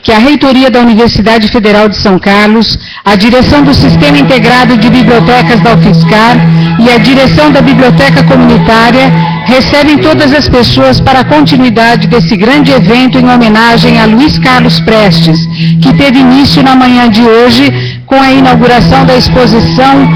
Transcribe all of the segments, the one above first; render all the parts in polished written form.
que a Reitoria da Universidade Federal de São Carlos, a direção do Sistema Integrado de Bibliotecas da UFSCar e a direção da Biblioteca Comunitária recebem todas as pessoas para a continuidade desse grande evento em homenagem a Luiz Carlos Prestes, que teve início na manhã de hoje com a inauguração da exposição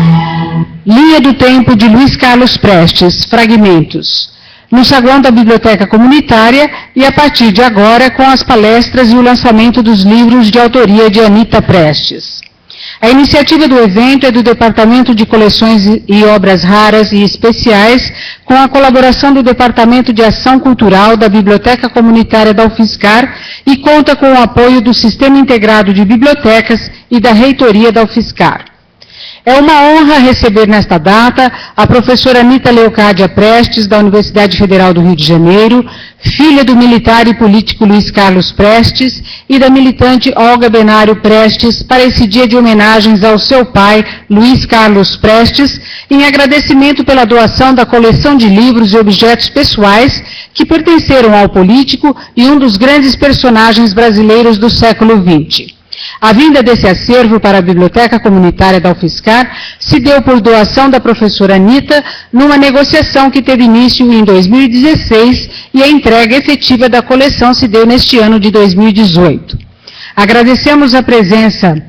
Linha do Tempo de Luiz Carlos Prestes, Fragmentos, no saguão da Biblioteca Comunitária e a partir de agora com as palestras e o lançamento dos livros de autoria de Anita Prestes. A iniciativa do evento é do Departamento de Coleções e Obras Raras e Especiais, com a colaboração do Departamento de Ação Cultural da Biblioteca Comunitária da UFSCar e conta com o apoio do Sistema Integrado de Bibliotecas e da Reitoria da UFSCar. É uma honra receber nesta data a professora Anita Leocádia Prestes, da Universidade Federal do Rio de Janeiro, filha do militar e político Luiz Carlos Prestes e da militante Olga Benário Prestes, para esse dia de homenagens ao seu pai, Luiz Carlos Prestes, em agradecimento pela doação da coleção de livros e objetos pessoais que pertenceram ao político e um dos grandes personagens brasileiros do século XX. A vinda desse acervo para a Biblioteca Comunitária da UFSCar se deu por doação da professora Anita numa negociação que teve início em 2016 e a entrega efetiva da coleção se deu neste ano de 2018. Agradecemos a presença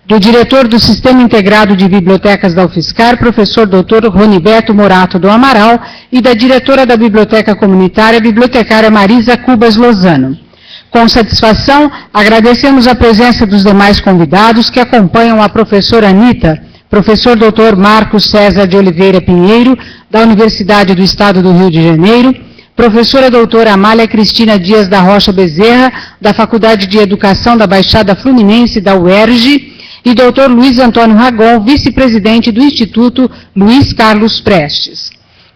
do diretor do Sistema Integrado de Bibliotecas da UFSCar, professor Dr. Roniberto Morato do Amaral, e da diretora da Biblioteca Comunitária, bibliotecária Marisa Cubas Lozano. Com satisfação, agradecemos a presença dos demais convidados que acompanham a professora Anita, professor Dr. Marcos César de Oliveira Pinheiro, da Universidade do Estado do Rio de Janeiro, professora doutora Amália Cristina Dias da Rocha Bezerra, da Faculdade de Educação da Baixada Fluminense da UERJ, e Dr. Luiz Antônio Ragon, vice-presidente do Instituto Luiz Carlos Prestes.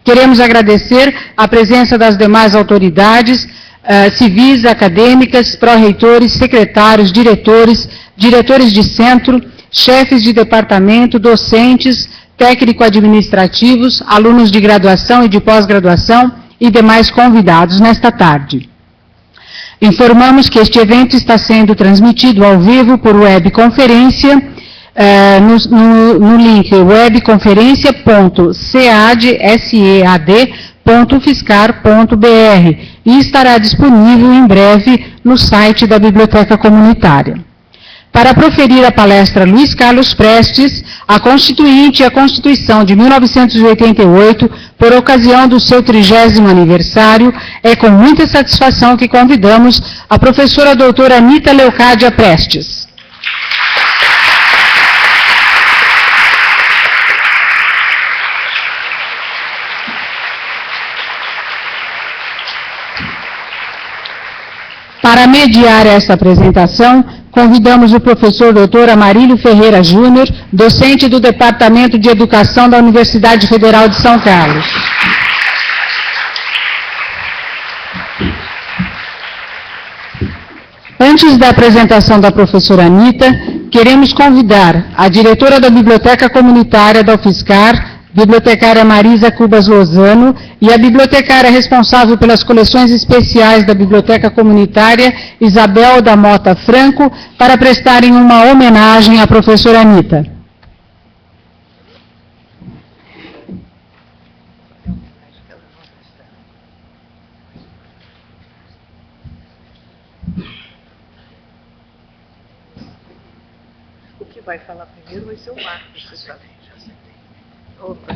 Queremos agradecer a presença das demais autoridades, civis, acadêmicas, pró-reitores, secretários, diretores de centro, chefes de departamento, docentes, técnico-administrativos, alunos de graduação e de pós-graduação e demais convidados nesta tarde. Informamos que este evento está sendo transmitido ao vivo por webconferência no link webconferência.sead.ufscar.br e estará disponível em breve no site da Biblioteca Comunitária. Para proferir a palestra Luiz Carlos Prestes, a Constituinte e a Constituição de 1988, por ocasião do seu 30º aniversário, é com muita satisfação que convidamos a professora doutora Anita Leocádia Prestes. Para mediar essa apresentação, convidamos o professor Dr. Amarílio Ferreira Júnior, docente do Departamento de Educação da Universidade Federal de São Carlos. Antes da apresentação da professora Anita, queremos convidar a diretora da Biblioteca Comunitária da UFSCar, bibliotecária Marisa Cubas Lozano, e a bibliotecária responsável pelas coleções especiais da Biblioteca Comunitária, Isabel da Mota Franco, para prestarem uma homenagem à professora Anita. O que vai falar primeiro vai ser o Marcos, você sabe. Opa.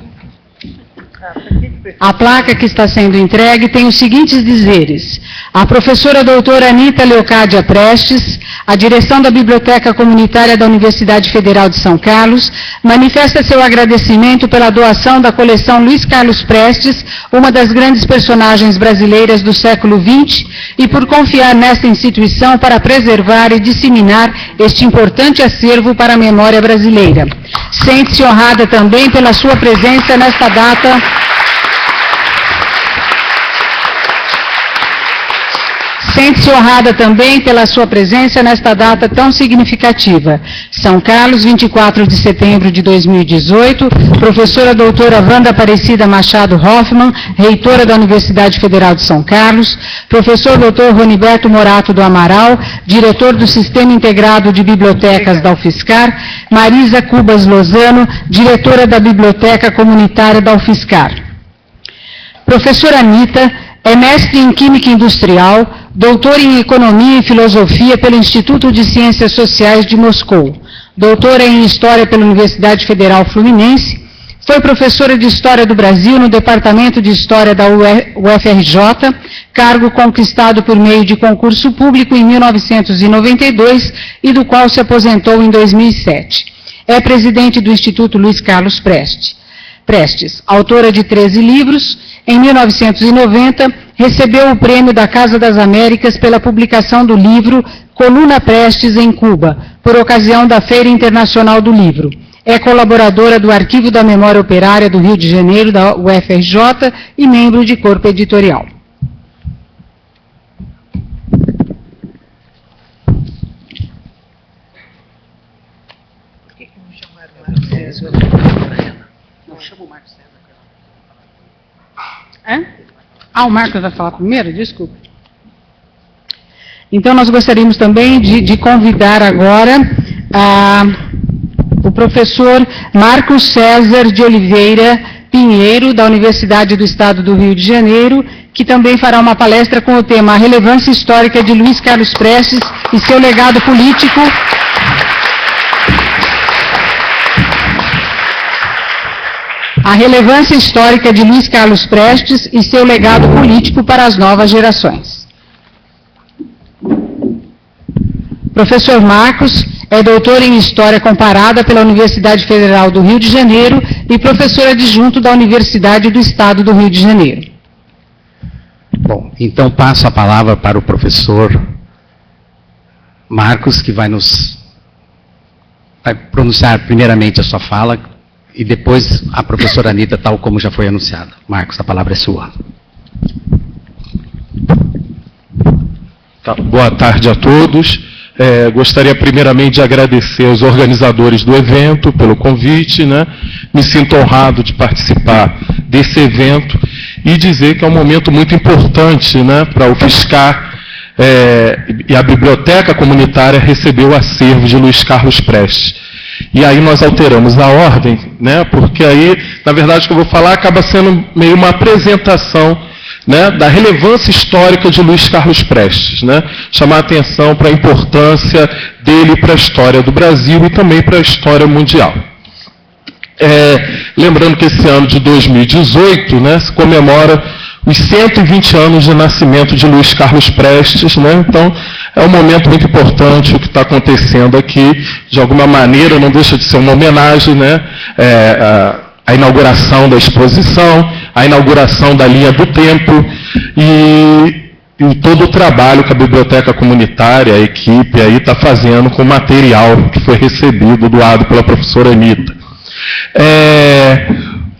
A placa que está sendo entregue tem os seguintes dizeres: a professora doutora Anita Leocádia Prestes, a direção da Biblioteca Comunitária da Universidade Federal de São Carlos, manifesta seu agradecimento pela doação da coleção Luiz Carlos Prestes, uma das grandes personagens brasileiras do século XX, e por confiar nesta instituição para preservar e disseminar este importante acervo para a memória brasileira. Sente-se honrada também pela sua presença nesta data Sente-se honrada também pela sua presença nesta data tão significativa. São Carlos, 24 de setembro de 2018, professora doutora Wanda Aparecida Machado Hoffmann, reitora da Universidade Federal de São Carlos, professor doutor Roniberto Morato do Amaral, diretor do Sistema Integrado de Bibliotecas da UFSCar, Marisa Cubas Lozano, diretora da Biblioteca Comunitária da UFSCar. Professora Anita é mestre em Química Industrial, doutora em Economia e Filosofia pelo Instituto de Ciências Sociais de Moscou, doutora em História pela Universidade Federal Fluminense, foi professora de História do Brasil no Departamento de História da UFRJ, cargo conquistado por meio de concurso público em 1992 e do qual se aposentou em 2007. É presidente do Instituto Luiz Carlos Prestes, autora de 13 livros. Em 1990, recebeu o prêmio da Casa das Américas pela publicação do livro Coluna Prestes em Cuba, por ocasião da Feira Internacional do Livro. É colaboradora do Arquivo da Memória Operária do Rio de Janeiro, da UFRJ, e membro de corpo editorial. Por que não chamaram o Marco César? Não, chama o Marco César. O Marcos vai falar primeiro? Desculpe. Então, nós gostaríamos também de convidar agora o professor Marcos César de Oliveira Pinheiro, da Universidade do Estado do Rio de Janeiro, que também fará uma palestra com o tema A Relevância Histórica de Luiz Carlos Prestes e seu legado político. A relevância histórica de Luiz Carlos Prestes e seu legado político para as novas gerações. Professor Marcos é doutor em História Comparada pela Universidade Federal do Rio de Janeiro e professor adjunto da Universidade do Estado do Rio de Janeiro. Bom, então passo a palavra para o professor Marcos, que vai pronunciar primeiramente a sua fala, e depois a professora Anita, tal como já foi anunciado. Marcos, a palavra é sua. Boa tarde a todos. Gostaria primeiramente de agradecer aos organizadores do evento pelo convite, né? Me sinto honrado de participar desse evento e dizer que é um momento muito importante, né, para o UFSCar, e a Biblioteca Comunitária recebeu o acervo de Luiz Carlos Prestes. E aí nós alteramos a ordem, né, porque aí, na verdade, o que eu vou falar acaba sendo meio uma apresentação, né, da relevância histórica de Luiz Carlos Prestes, né, chamar a atenção para a importância dele para a história do Brasil e também para a história mundial. Lembrando que esse ano de 2018, né, se comemora os 120 anos de nascimento de Luiz Carlos Prestes, né? Então, é um momento muito importante o que está acontecendo aqui. De alguma maneira, não deixa de ser uma homenagem, né? A inauguração da exposição, a inauguração da linha do tempo e todo o trabalho que a Biblioteca Comunitária, a equipe aí está fazendo com o material que foi recebido, doado pela professora Anita.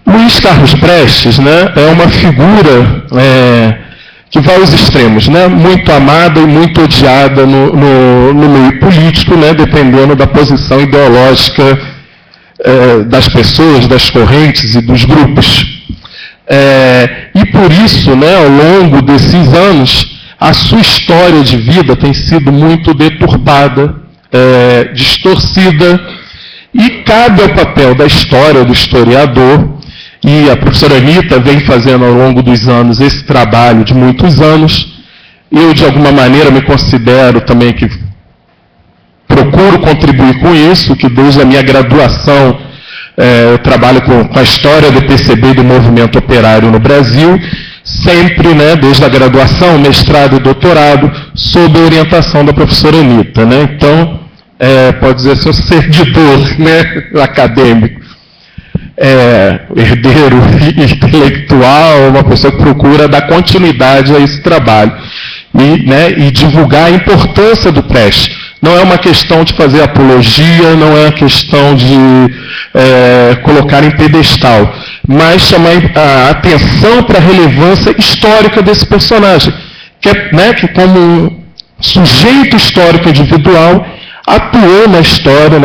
Luiz Carlos Prestes, né, é uma figura que vai aos extremos, né, muito amada e muito odiada no meio político, né, dependendo da posição ideológica das pessoas, das correntes e dos grupos. E por isso, né, ao longo desses anos, a sua história de vida tem sido muito deturpada, distorcida, e cabe ao papel da história, do historiador, e a professora Anita vem fazendo ao longo dos anos esse trabalho de muitos anos. Eu, de alguma maneira, me considero também que procuro contribuir com isso, que desde a minha graduação eu trabalho com a história do PCB e do movimento operário no Brasil, sempre, né, desde a graduação, mestrado e doutorado, sob a orientação da professora Anita, né? Então, pode dizer assim, um servidor, né, acadêmico. Herdeiro intelectual, uma pessoa que procura dar continuidade a esse trabalho e divulgar a importância do Prestes. Não é uma questão de fazer apologia, não é uma questão de colocar em pedestal, mas chamar a atenção para a relevância histórica desse personagem, que como um sujeito histórico individual, atuou na história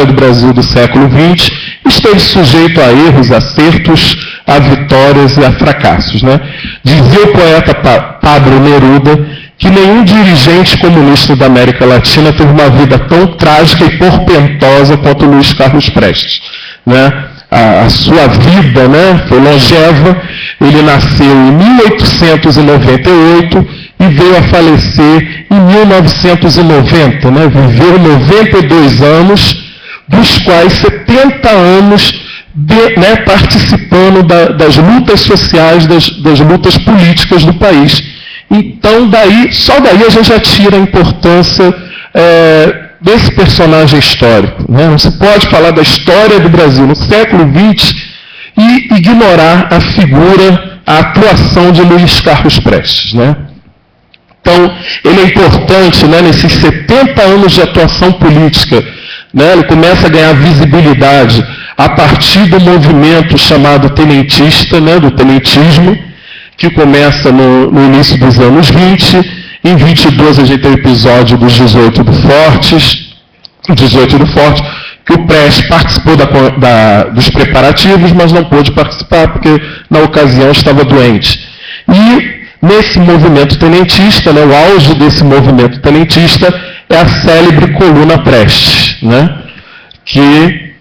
do Brasil do século XX, esteve sujeito a erros, acertos, a vitórias e a fracassos. Né? Dizia o poeta Pablo Neruda que nenhum dirigente comunista da América Latina teve uma vida tão trágica e portentosa quanto Luiz Carlos Prestes. Né? A sua vida, né, foi longeva, ele nasceu em 1898 e veio a falecer em 1990, né, viveu 92 anos, dos quais 70 anos participando das lutas sociais, das lutas políticas do país. Então, só daí a gente já tira a importância desse personagem histórico. Né? Não se pode falar da história do Brasil no século XX e ignorar a figura, a atuação de Luiz Carlos Prestes. Né? Então, ele é importante, né, nesses 70 anos de atuação política. Né, ele começa a ganhar visibilidade a partir do movimento chamado tenentista, né, do tenentismo, que começa no início dos anos 20. Em 22 a gente tem o episódio dos 18 do Forte, que o Prestes participou dos preparativos, mas não pôde participar porque na ocasião estava doente. E nesse movimento tenentista, né, o auge desse movimento tenentista é a célebre Coluna Prestes, né, que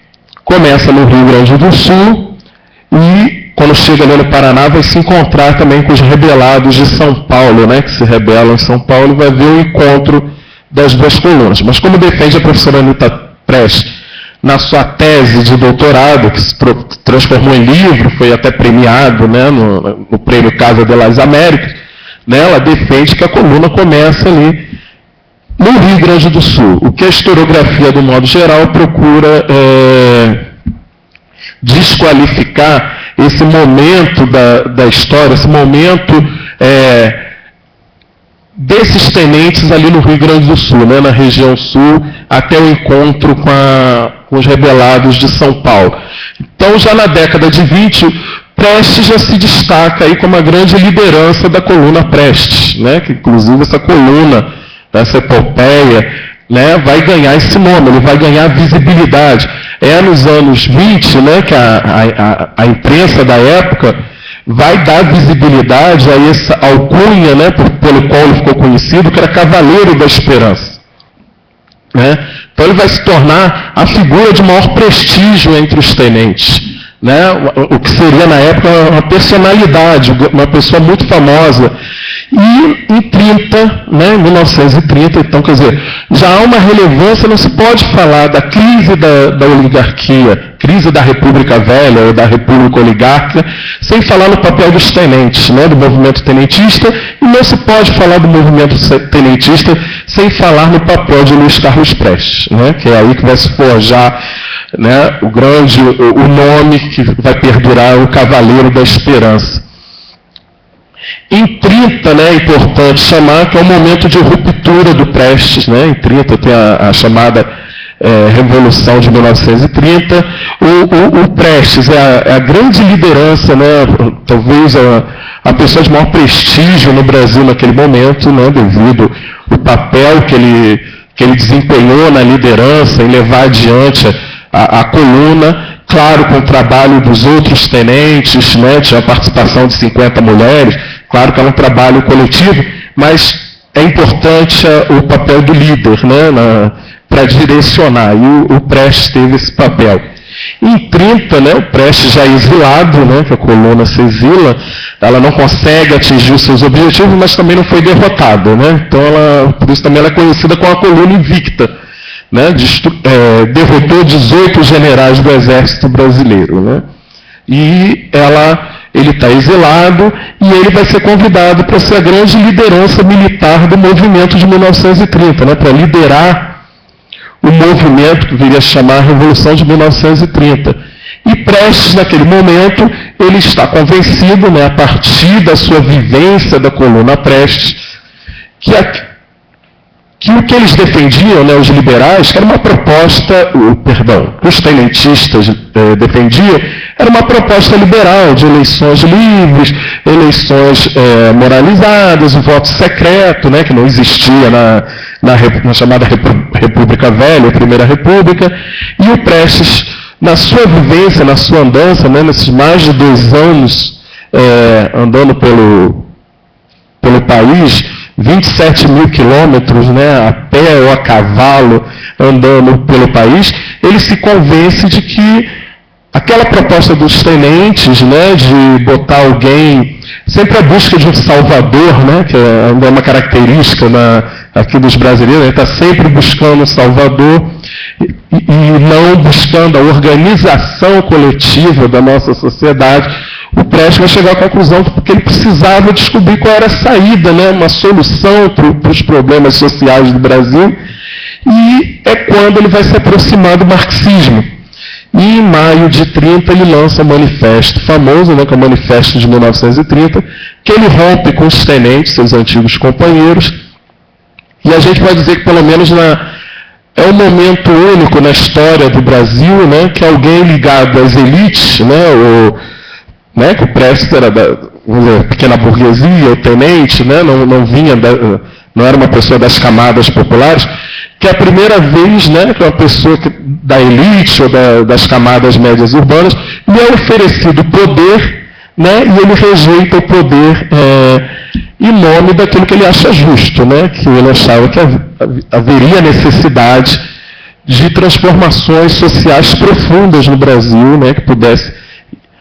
começa no Rio Grande do Sul e, quando chega ali no Paraná, vai se encontrar também com os rebelados de São Paulo, né, que se rebelam em São Paulo, e vai ver o encontro das duas colunas. Mas como defende a professora Anita Prestes na sua tese de doutorado, que se transformou em livro, foi até premiado, né, no Prêmio Casa de las Américas, né, ela defende que a coluna começa ali no Rio Grande do Sul. O que a historiografia, do modo geral, procura desqualificar esse momento da história, esse momento desses tenentes ali no Rio Grande do Sul, né, na região sul, até o encontro com os rebelados de São Paulo. Então, já na década de 20, Prestes já se destaca aí como a grande liderança da coluna Prestes, né, que inclusive essa coluna, essa epopeia, né, vai ganhar esse nome, ele vai ganhar visibilidade. É nos anos 20, né, que a imprensa da época vai dar visibilidade a essa alcunha, né, pelo qual ele ficou conhecido, que era Cavaleiro da Esperança. Né? Então ele vai se tornar a figura de maior prestígio entre os tenentes. Né? O que seria na época uma personalidade, uma pessoa muito famosa. E em 1930, então, quer dizer, já há uma relevância, não se pode falar da crise da oligarquia, crise da República Velha ou da República Oligárquica, sem falar no papel dos tenentes, né, do movimento tenentista, e não se pode falar do movimento tenentista sem falar no papel de Luiz Carlos Prestes, né, que é aí que vai se forjar, né, o nome que vai perdurar, o Cavaleiro da Esperança. Em 30, né, é importante chamar que é um momento de ruptura do Prestes. Né? Em 30 tem a chamada Revolução de 1930. O Prestes é a grande liderança, né, talvez a pessoa de maior prestígio no Brasil naquele momento, né, devido ao papel que ele desempenhou na liderança, em levar adiante a coluna. Claro, com o trabalho dos outros tenentes, né, tinha a participação de 50 mulheres, claro que era um trabalho coletivo, mas é importante o papel do líder, né, para direcionar, e o Prestes teve esse papel. Em 30, né, o Prestes já exilado, né, que a coluna se exila, ela não consegue atingir os seus objetivos, mas também não foi derrotada. Né, então, por isso também ela é conhecida como a coluna invicta. Né, derrotou 18 generais do Exército Brasileiro. Né, e ele está exilado e ele vai ser convidado para ser a grande liderança militar do movimento de 1930, né, para liderar o movimento que viria a chamar a Revolução de 1930. E Prestes, naquele momento, ele está convencido, né, a partir da sua vivência da coluna Prestes, que o que eles defendiam, né, os liberais, que era uma proposta, que os tenentistas defendiam, era uma proposta liberal, de eleições livres, eleições moralizadas, o voto secreto, né, que não existia na chamada República Velha, a Primeira República, e o Prestes, na sua vivência, na sua andança, né, nesses mais de 2 anos andando pelo país, 27 mil quilômetros, né, a pé ou a cavalo, andando pelo país, ele se convence de que aquela proposta dos tenentes, né, de botar alguém, sempre a busca de um salvador, né, que é uma característica aqui dos brasileiros, está sempre buscando um salvador e não buscando a organização coletiva da nossa sociedade. O Prestes vai chegar à conclusão que ele precisava descobrir qual era a saída, né, uma solução para os problemas sociais do Brasil, e é quando ele vai se aproximar do marxismo. E em maio de 30 ele lança um manifesto famoso, né, que é o Manifesto de 1930, que ele rompe com os tenentes, seus antigos companheiros, e a gente pode dizer que pelo menos é um momento único na história do Brasil, né, que alguém ligado às elites, né, que o Prestes era da pequena burguesia, o tenente, né, não era uma pessoa das camadas populares, que é a primeira vez, né, que uma pessoa da elite ou das camadas médias urbanas lhe é oferecido poder, né, e ele rejeita o poder em nome daquilo que ele acha justo, né, que ele achava que haveria necessidade de transformações sociais profundas no Brasil, né, que pudesse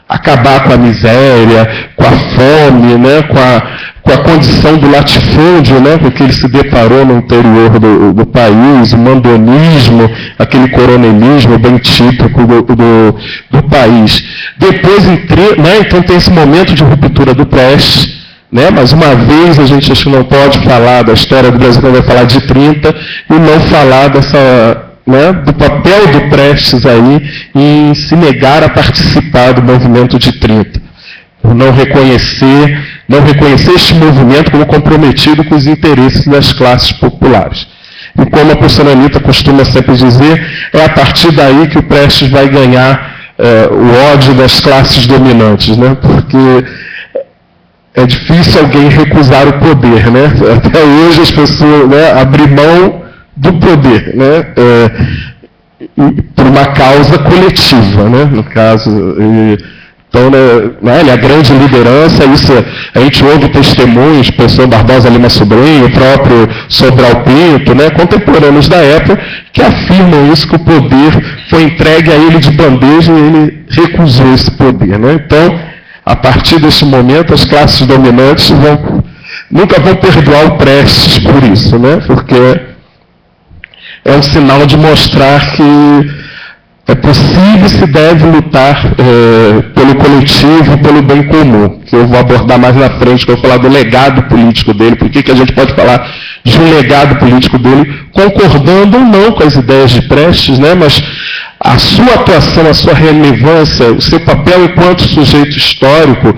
acabar com a miséria, com a fome, né, com a condição do latifúndio, né, com que ele se deparou no interior do país, o mandonismo, aquele coronelismo bem típico do país. Depois, né, então tem esse momento de ruptura do Prestes, né, mas uma vez a gente acho que não pode falar da história do Brasil, vai falar de 30, e não falar do papel do Prestes aí em se negar a participar do movimento de 30. Por não reconhecer este movimento como comprometido com os interesses das classes populares. E como a professora Anita costuma sempre dizer, é a partir daí que o Prestes vai ganhar o ódio das classes dominantes, né? Porque é difícil alguém recusar o poder, né? Até hoje as pessoas, né, abrem mão do poder, né? Por uma causa coletiva, né? No caso, então, né, a grande liderança, isso a gente ouve testemunhos, o professor Barbosa Lima Sobrinho, o próprio Sobral Pinto, né, contemporâneos da época, que afirmam isso, que o poder foi entregue a ele de bandeja e ele recusou esse poder, né? Então, a partir desse momento, as classes dominantes nunca vão perdoar o Prestes por isso, né? Porque é um sinal de mostrar que é possível e se deve lutar pelo coletivo, pelo bem comum, que eu vou abordar mais na frente, que eu vou falar do legado político dele, porque que a gente pode falar de um legado político dele, concordando ou não com as ideias de Prestes, né? Mas a sua atuação, a sua relevância, o seu papel enquanto sujeito histórico,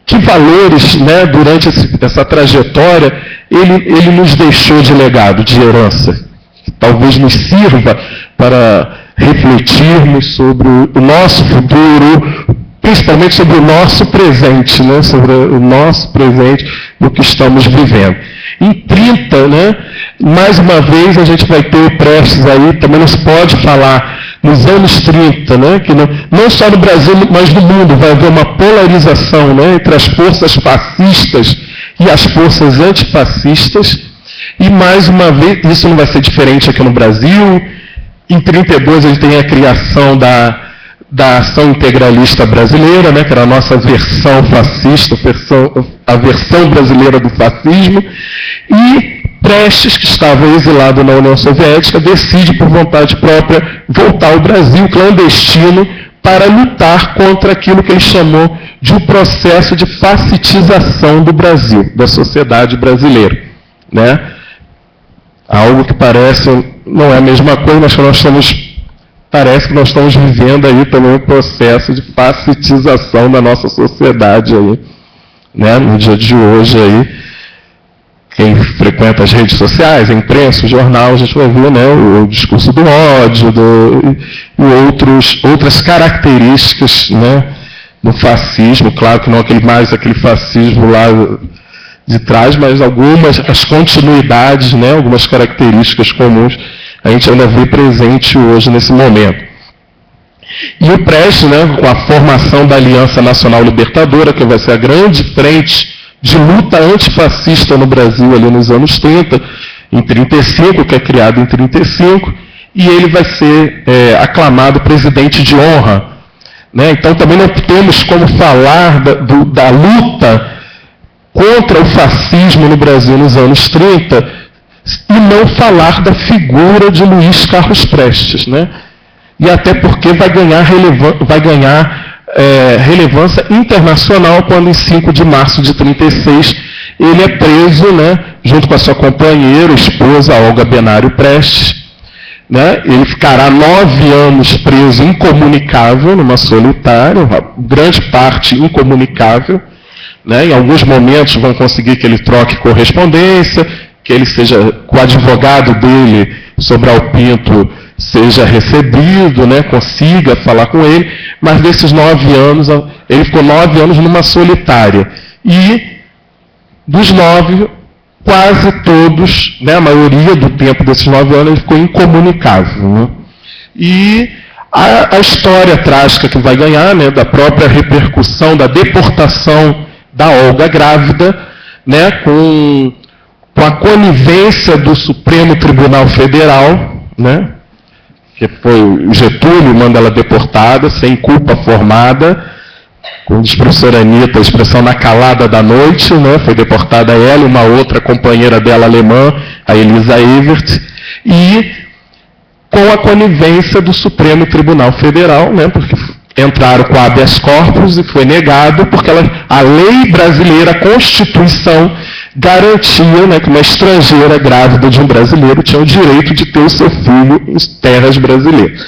que valores, né, durante essa trajetória ele nos deixou de legado, de herança, que talvez nos sirva para refletirmos sobre o nosso futuro, principalmente sobre o nosso presente, né? Sobre o nosso presente, do que estamos vivendo. Em 30, né, mais uma vez a gente vai ter o Prestes aí, também não se pode falar, nos anos 30, né, que não só no Brasil, mas no mundo, vai haver uma polarização, né, entre as forças fascistas e as forças antifascistas, e mais uma vez, isso não vai ser diferente aqui no Brasil. Em 32 a gente tem a criação da Ação Integralista Brasileira, né, que era a nossa versão fascista, a versão brasileira do fascismo, e Prestes, que estava exilado na União Soviética, decide por vontade própria voltar ao Brasil clandestino para lutar contra aquilo que ele chamou de um processo de fascitização do Brasil, da sociedade brasileira, né? Algo que não é a mesma coisa, mas que parece que nós estamos vivendo aí também um processo de fascitização da nossa sociedade aí, né, no dia de hoje aí, quem frequenta as redes sociais, a imprensa, o jornal, a gente vai ver, né, o discurso do ódio e outras características, né, do fascismo. Claro que não aquele fascismo lá de trás, mas as continuidades, né, algumas características comuns a gente ainda vê presente hoje nesse momento. E o Prestes, né, com a formação da Aliança Nacional Libertadora, que vai ser a grande frente de luta antifascista no Brasil ali nos anos 30, em 35, que é criado em 35, e ele vai ser aclamado presidente de honra. Né? Então também não temos como falar da luta contra o fascismo no Brasil nos anos 30 e não falar da figura de Luiz Carlos Prestes. Né? E até porque vai ganhar relevância internacional quando em 5 de março de 36 ele é preso, né, junto com a sua companheira, esposa, Olga Benário Prestes. Né? Ele ficará 9 anos preso incomunicável, numa solitária, grande parte incomunicável. Né? Em alguns momentos vão conseguir que ele troque correspondência, que ele seja, com o advogado dele, Sobral Pinto, seja recebido, né, consiga falar com ele, mas desses 9 anos, ele ficou 9 anos numa solitária. E dos 9, quase todos, né, a maioria do tempo desses 9 anos, ele ficou incomunicável. Né? E a história trágica que vai ganhar, né, da própria repercussão da deportação da Olga grávida, né, com a conivência do Supremo Tribunal Federal, né, que foi o Getúlio, manda ela deportada, sem culpa formada, como diz a professora Anitta, a expressão na calada da noite, né? Foi deportada ela e uma outra companheira dela alemã, a Elisa Evert, e com a conivência do Supremo Tribunal Federal, né? Porque entraram com habeas corpus e foi negado, porque a lei brasileira, a Constituição, garantia, né, que uma estrangeira grávida de um brasileiro tinha o direito de ter o seu filho em terras brasileiras.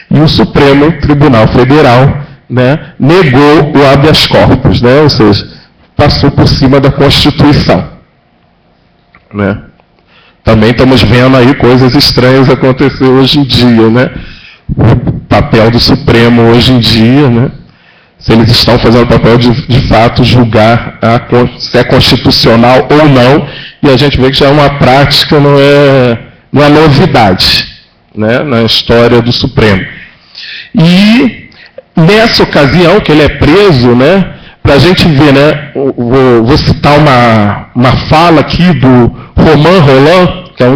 E o Supremo Tribunal Federal, né, negou o habeas corpus, né, ou seja, passou por cima da Constituição. Né. Também estamos vendo aí coisas estranhas acontecer hoje em dia, né? O papel do Supremo hoje em dia, né? Se eles estão fazendo o papel de fato julgar se é constitucional ou não, e a gente vê que já é uma prática, não é novidade, né, na história do Supremo. E nessa ocasião que ele é preso, né, para a gente ver, né, vou citar uma fala aqui do Romain Rolland, que é um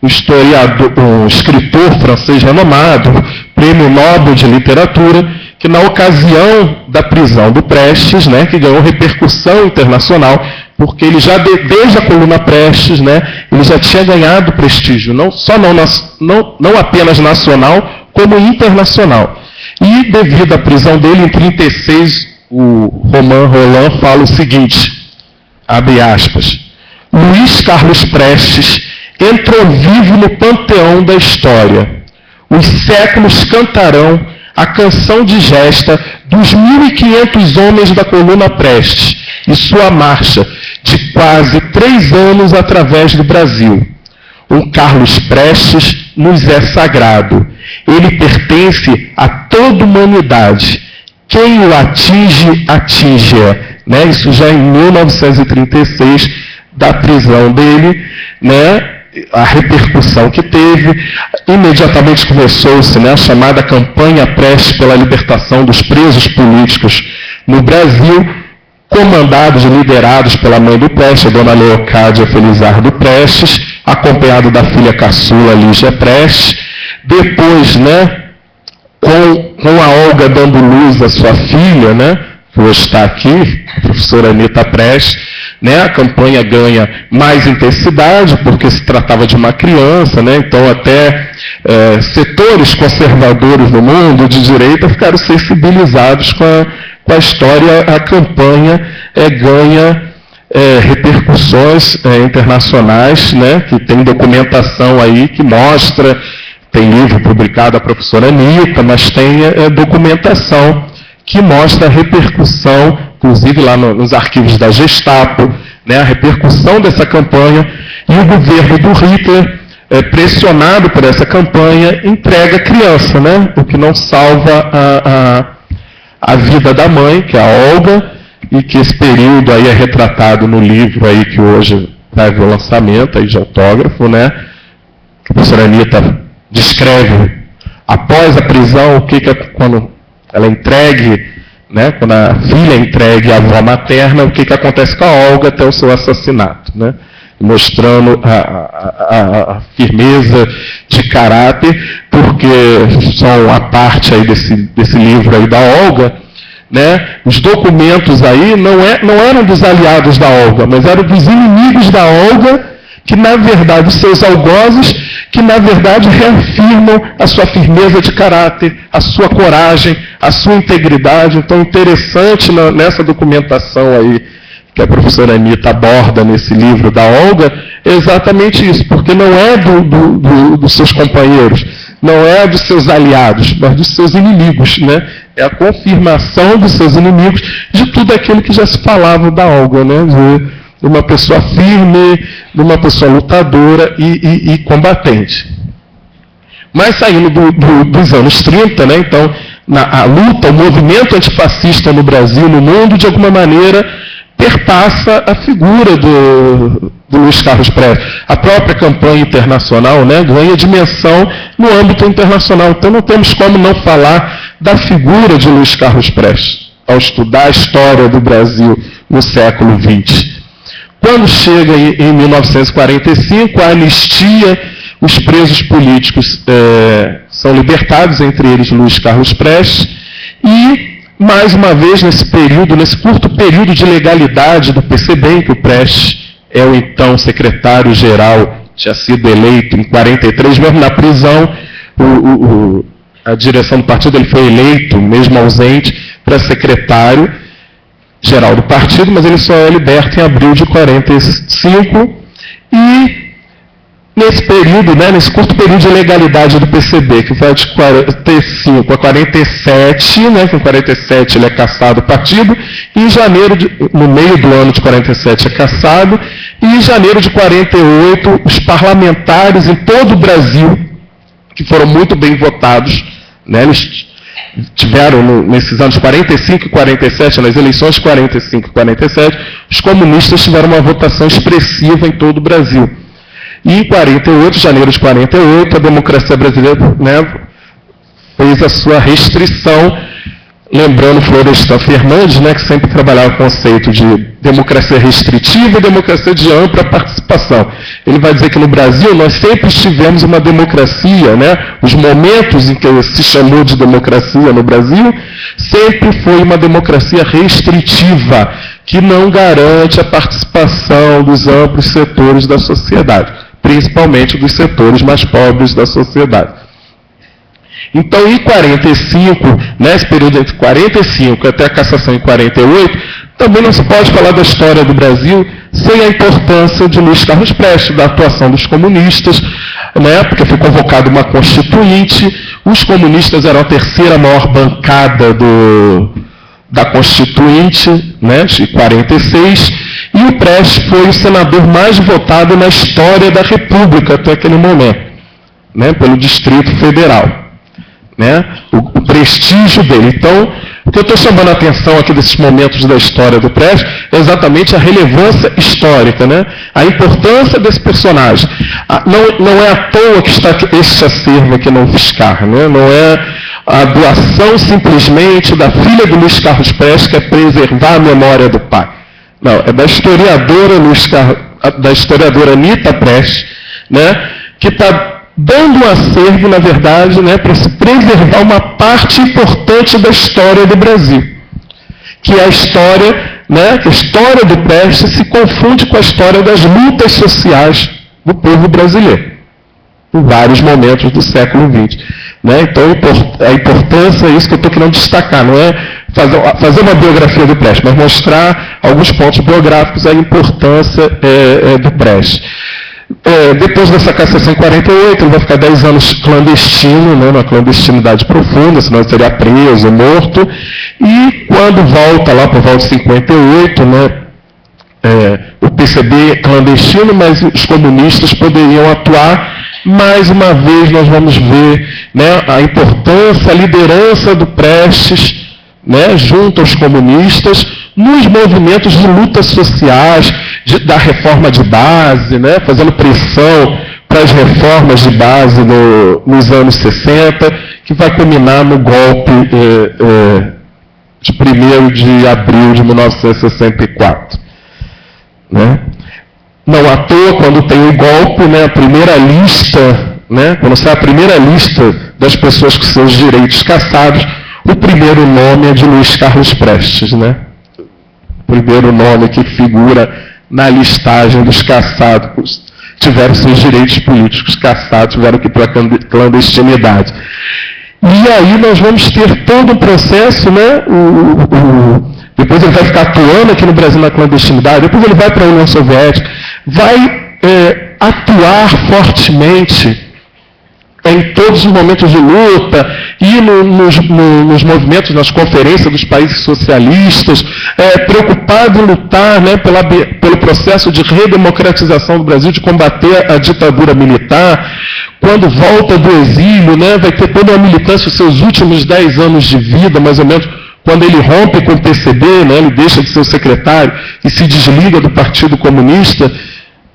historiador, um escritor francês renomado, prêmio Nobel de Literatura, que na ocasião da prisão do Prestes, né, que ganhou repercussão internacional, porque ele já, desde a coluna Prestes, né, ele já tinha ganhado prestígio, não apenas nacional, como internacional. E devido à prisão dele, em 36, o Romain Rolland fala o seguinte, abre aspas, Luiz Carlos Prestes entrou vivo no panteão da história. Os séculos cantarão a canção de gesta dos 1.500 homens da coluna Prestes e sua marcha de quase 3 anos através do Brasil. O Carlos Prestes nos é sagrado. Ele pertence a toda a humanidade. Quem o atinge, atinge-a. Né? Isso já em 1936, da prisão dele, né? A repercussão que teve, imediatamente começou-se, né, a chamada campanha Prestes pela libertação dos presos políticos no Brasil, comandados e liderados pela mãe do Prestes, a dona Leocádia Felizardo Prestes, acompanhado da filha caçula Lígia Prestes. Depois, né, com a Olga dando luz à sua filha, né, que hoje está aqui, a professora Anitta Prestes, né, a campanha ganha mais intensidade, porque se tratava de uma criança, né, então até setores conservadores do mundo, de direita, ficaram sensibilizados com a história. A campanha ganha repercussões internacionais, né, que tem documentação aí que mostra, tem livro publicado da professora Anitta, mas tem documentação que mostra a repercussão, inclusive lá nos arquivos da Gestapo, né, a repercussão dessa campanha, e o governo do Hitler, pressionado por essa campanha, entrega a criança, né, o que não salva a vida da mãe, que é a Olga, e que esse período aí é retratado no livro aí que hoje vai ver o lançamento aí de autógrafo, né? A professora Anitta descreve após a prisão o que quando ela entregue, né? Quando a filha entregue a avó materna, o que acontece com a Olga até o seu assassinato, né? Mostrando a firmeza de caráter, porque só a parte aí desse livro aí da Olga, né, os documentos aí não eram dos aliados da Olga, mas eram dos inimigos da Olga, que na verdade, os seus algozes, que na verdade reafirmam a sua firmeza de caráter, a sua coragem, a sua integridade. Então, interessante nessa documentação aí, que a professora Anitta aborda nesse livro da Olga, é exatamente isso, porque não é dos seus companheiros, não é dos seus aliados, mas dos seus inimigos, né? É a confirmação dos seus inimigos de tudo aquilo que já se falava da Olga, né? De uma pessoa firme, de uma pessoa lutadora e combatente. Mas saindo dos anos 30, né? Então, a luta, o movimento antifascista no Brasil, no mundo, de alguma maneira, perpassa a figura do Luiz Carlos Prestes. A própria campanha internacional, né, ganha dimensão no âmbito internacional. Então não temos como não falar da figura de Luiz Carlos Prestes ao estudar a história do Brasil no século XX. Quando chega em 1945, a anistia, os presos políticos são libertados, entre eles Luiz Carlos Prestes, e mais uma vez, nesse curto período de legalidade do PCB, em que o Prestes é o então secretário-geral, tinha sido eleito em 43, mesmo na prisão, a direção do partido ele foi eleito, mesmo ausente, para secretário-geral do partido, mas ele só é liberto em abril de 45, e nesse período, né, nesse curto período de legalidade do PCB, que vai de 45 a 47, né, que em 47 ele é cassado do partido, e em janeiro, no meio do ano de 47 é cassado, e em janeiro de 48 os parlamentares em todo o Brasil, que foram muito bem votados, né, eles tiveram nesses anos 45 e 47, nas eleições de 45 e 47, os comunistas tiveram uma votação expressiva em todo o Brasil. E em 48, janeiro de 48, a democracia brasileira, né, fez a sua restrição, lembrando Florestan Fernandes, né, que sempre trabalhava o conceito de democracia restritiva e democracia de ampla participação. Ele vai dizer que no Brasil nós sempre tivemos uma democracia, né, os momentos em que se chamou de democracia no Brasil, sempre foi uma democracia restritiva, que não garante a participação dos amplos setores da sociedade, principalmente dos setores mais pobres da sociedade. Então, em 45, nesse período entre 45 até a cassação em 48, também não se pode falar da história do Brasil sem a importância de Luiz Carlos Prestes, da atuação dos comunistas, né, porque foi convocada uma constituinte, os comunistas eram a terceira maior bancada da Constituinte, né, de 46, e o Prestes foi o senador mais votado na história da República até aquele momento, né, pelo Distrito Federal. Né, o prestígio dele. Então, o que eu estou chamando a atenção aqui desses momentos da história do Prestes é exatamente a relevância histórica, né, a importância desse personagem. Não é à toa que está este acervo aqui no UFSCar, né, não é a doação simplesmente da filha do Luiz Carlos Prestes, que é preservar a memória do pai. Não, é da historiadora Anitta Prestes, né, que está dando um acervo, na verdade, né, para se preservar uma parte importante da história do Brasil, que é a história, né, que a história do Prestes se confunde com a história das lutas sociais do povo brasileiro, em vários momentos do século XX. Né? Então, a importância é isso que eu estou querendo destacar, não é fazer uma biografia do Prestes, mas mostrar alguns pontos biográficos, a importância do Prestes. Depois dessa cassação em 48, ele vai ficar 10 anos clandestino, né, numa clandestinidade profunda, senão ele seria preso, morto, e quando volta lá por volta de 58, né, o PCB clandestino, mas os comunistas poderiam atuar. Mais uma vez nós vamos ver, né, a importância, a liderança do Prestes, né, junto aos comunistas, nos movimentos de lutas sociais, da reforma de base, né, fazendo pressão para as reformas de base nos anos 60, que vai culminar no golpe de 1º de abril de 1964. Né? Não à toa, quando tem o golpe, né, a primeira lista, né, quando sai a primeira lista das pessoas com seus direitos cassados, o primeiro nome é de Luiz Carlos Prestes, né? O primeiro nome que figura na listagem dos cassados, tiveram seus direitos políticos cassados, tiveram que ir para a clandestinidade. E aí nós vamos ter todo um processo, né? Depois ele vai ficar atuando aqui no Brasil na clandestinidade, depois ele vai para a União Soviética, vai atuar fortemente em todos os momentos de luta e nos movimentos, nas conferências dos países socialistas, preocupado em lutar, né, pelo processo de redemocratização do Brasil, de combater a ditadura militar. Quando volta do exílio, né, vai ter toda uma militância, os seus últimos 10 anos de vida, mais ou menos, quando ele rompe com o PCB, né, ele deixa de ser o secretário e se desliga do Partido Comunista.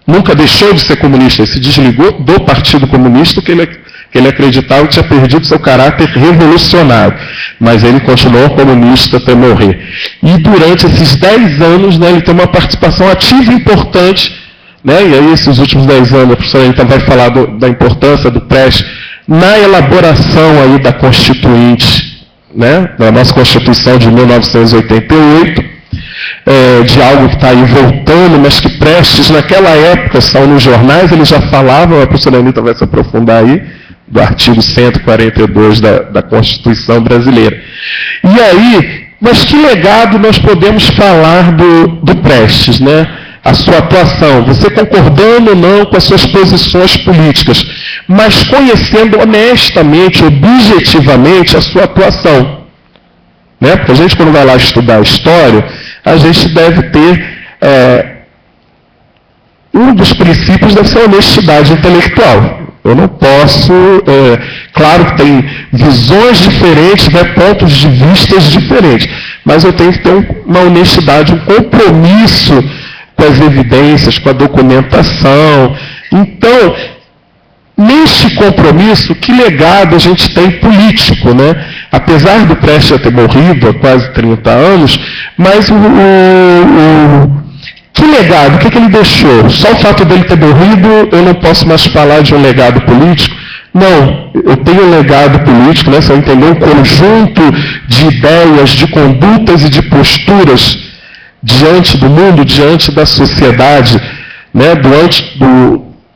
Nunca deixou de ser comunista, ele se desligou do Partido Comunista, que ele acreditava que tinha perdido seu caráter revolucionário. Mas ele continuou comunista até morrer. E durante esses 10 anos, né, ele tem uma participação ativa e importante, né, e aí esses últimos 10 anos, a professora Anitta vai falar da importância do Prestes na elaboração aí da Constituinte, né, da nossa Constituição de 1988, de algo que está aí voltando, mas que Prestes, naquela época, são nos jornais, ele já falava, a professora Anitta vai se aprofundar aí, do artigo 142 da Constituição brasileira. E aí, mas que legado nós podemos falar do Prestes, né? A sua atuação, você concordando ou não com as suas posições políticas, mas conhecendo honestamente, objetivamente a sua atuação. Né? Porque a gente, quando vai lá estudar a história, a gente deve ter um dos princípios deve ser a honestidade intelectual. Eu não posso, claro que tem visões diferentes, né, pontos de vista diferentes, mas eu tenho que ter uma honestidade, um compromisso com as evidências, com a documentação. Então, neste compromisso, que legado a gente tem político, né? Apesar do Prestes ter morrido há quase 30 anos, mas que legado? O que ele deixou? Só o fato dele ter morrido, eu não posso mais falar de um legado político? Não, eu tenho um legado político, né? Se eu entender um conjunto de ideias, de condutas e de posturas diante do mundo, diante da sociedade, né?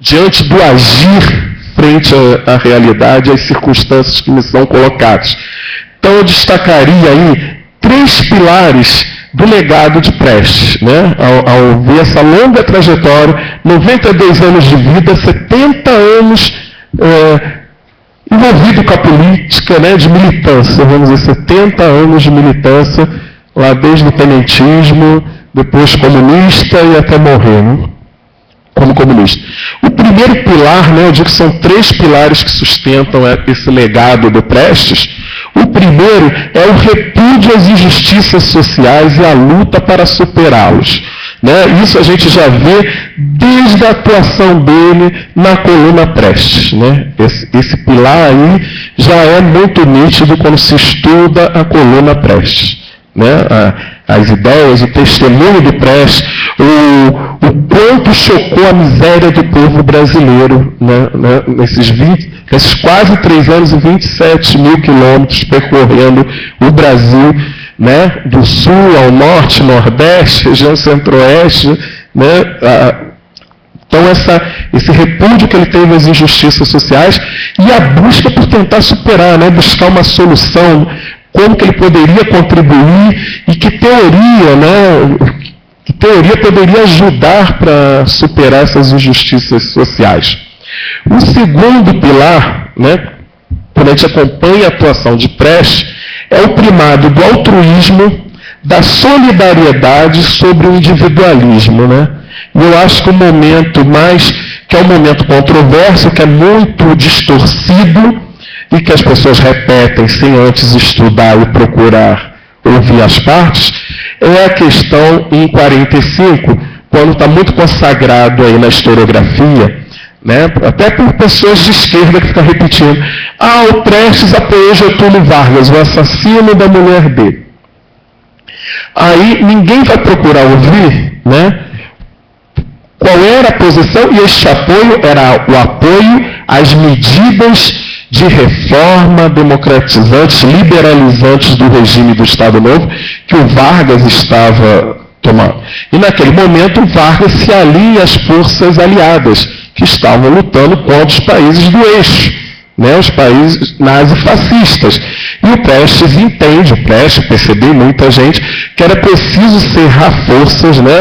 Diante do agir frente à realidade, às circunstâncias que me são colocadas. Então eu destacaria aí 3 pilares do legado de Prestes, né? Ao ver essa longa trajetória, 92 anos de vida, 70 anos envolvido com a política, né, de militância, vamos dizer, 70 anos de militância, lá desde o tenentismo, depois comunista e até morrer, né, como comunista. O primeiro pilar, né, eu digo que são 3 pilares que sustentam esse legado do Prestes. O primeiro é o repúdio às injustiças sociais e a luta para superá-los. Né? Isso a gente já vê desde a atuação dele na coluna Prestes. Né? Esse pilar aí já é muito nítido quando se estuda a coluna Prestes. Né? As ideias, o testemunho do Prestes, o quanto chocou a miséria do povo brasileiro, né? Nesses quase 3 anos e 27 mil quilômetros percorrendo o Brasil, né? Do sul ao norte, nordeste, região centro-oeste, né? Então esse repúdio que ele teve às injustiças sociais e a busca por tentar superar, né? Buscar uma solução, como que ele poderia contribuir e que teoria, né? Que teoria poderia ajudar para superar essas injustiças sociais. O segundo pilar, né, quando a gente acompanha a atuação de Prestes, é o primado do altruísmo, da solidariedade sobre o individualismo, né? E eu acho que o momento que é um momento controverso, que é muito distorcido e que as pessoas repetem sem antes estudar e procurar ouvir as partes, é a questão em 45, quando está muito consagrado aí na historiografia, né, até por pessoas de esquerda que ficam repetindo, o Prestes apoiou Getúlio Vargas, o assassino da mulher dele. Aí ninguém vai procurar ouvir, né, qual era a posição, e este apoio era o apoio às medidas de reforma democratizantes, liberalizantes do regime do Estado Novo, que o Vargas estava tomando. E naquele momento o Vargas se alia às forças aliadas, que estavam lutando contra os países do eixo, né, os países nazifascistas. E o Prestes entende, o Prestes, percebeu muita gente, que era preciso cerrar forças, né,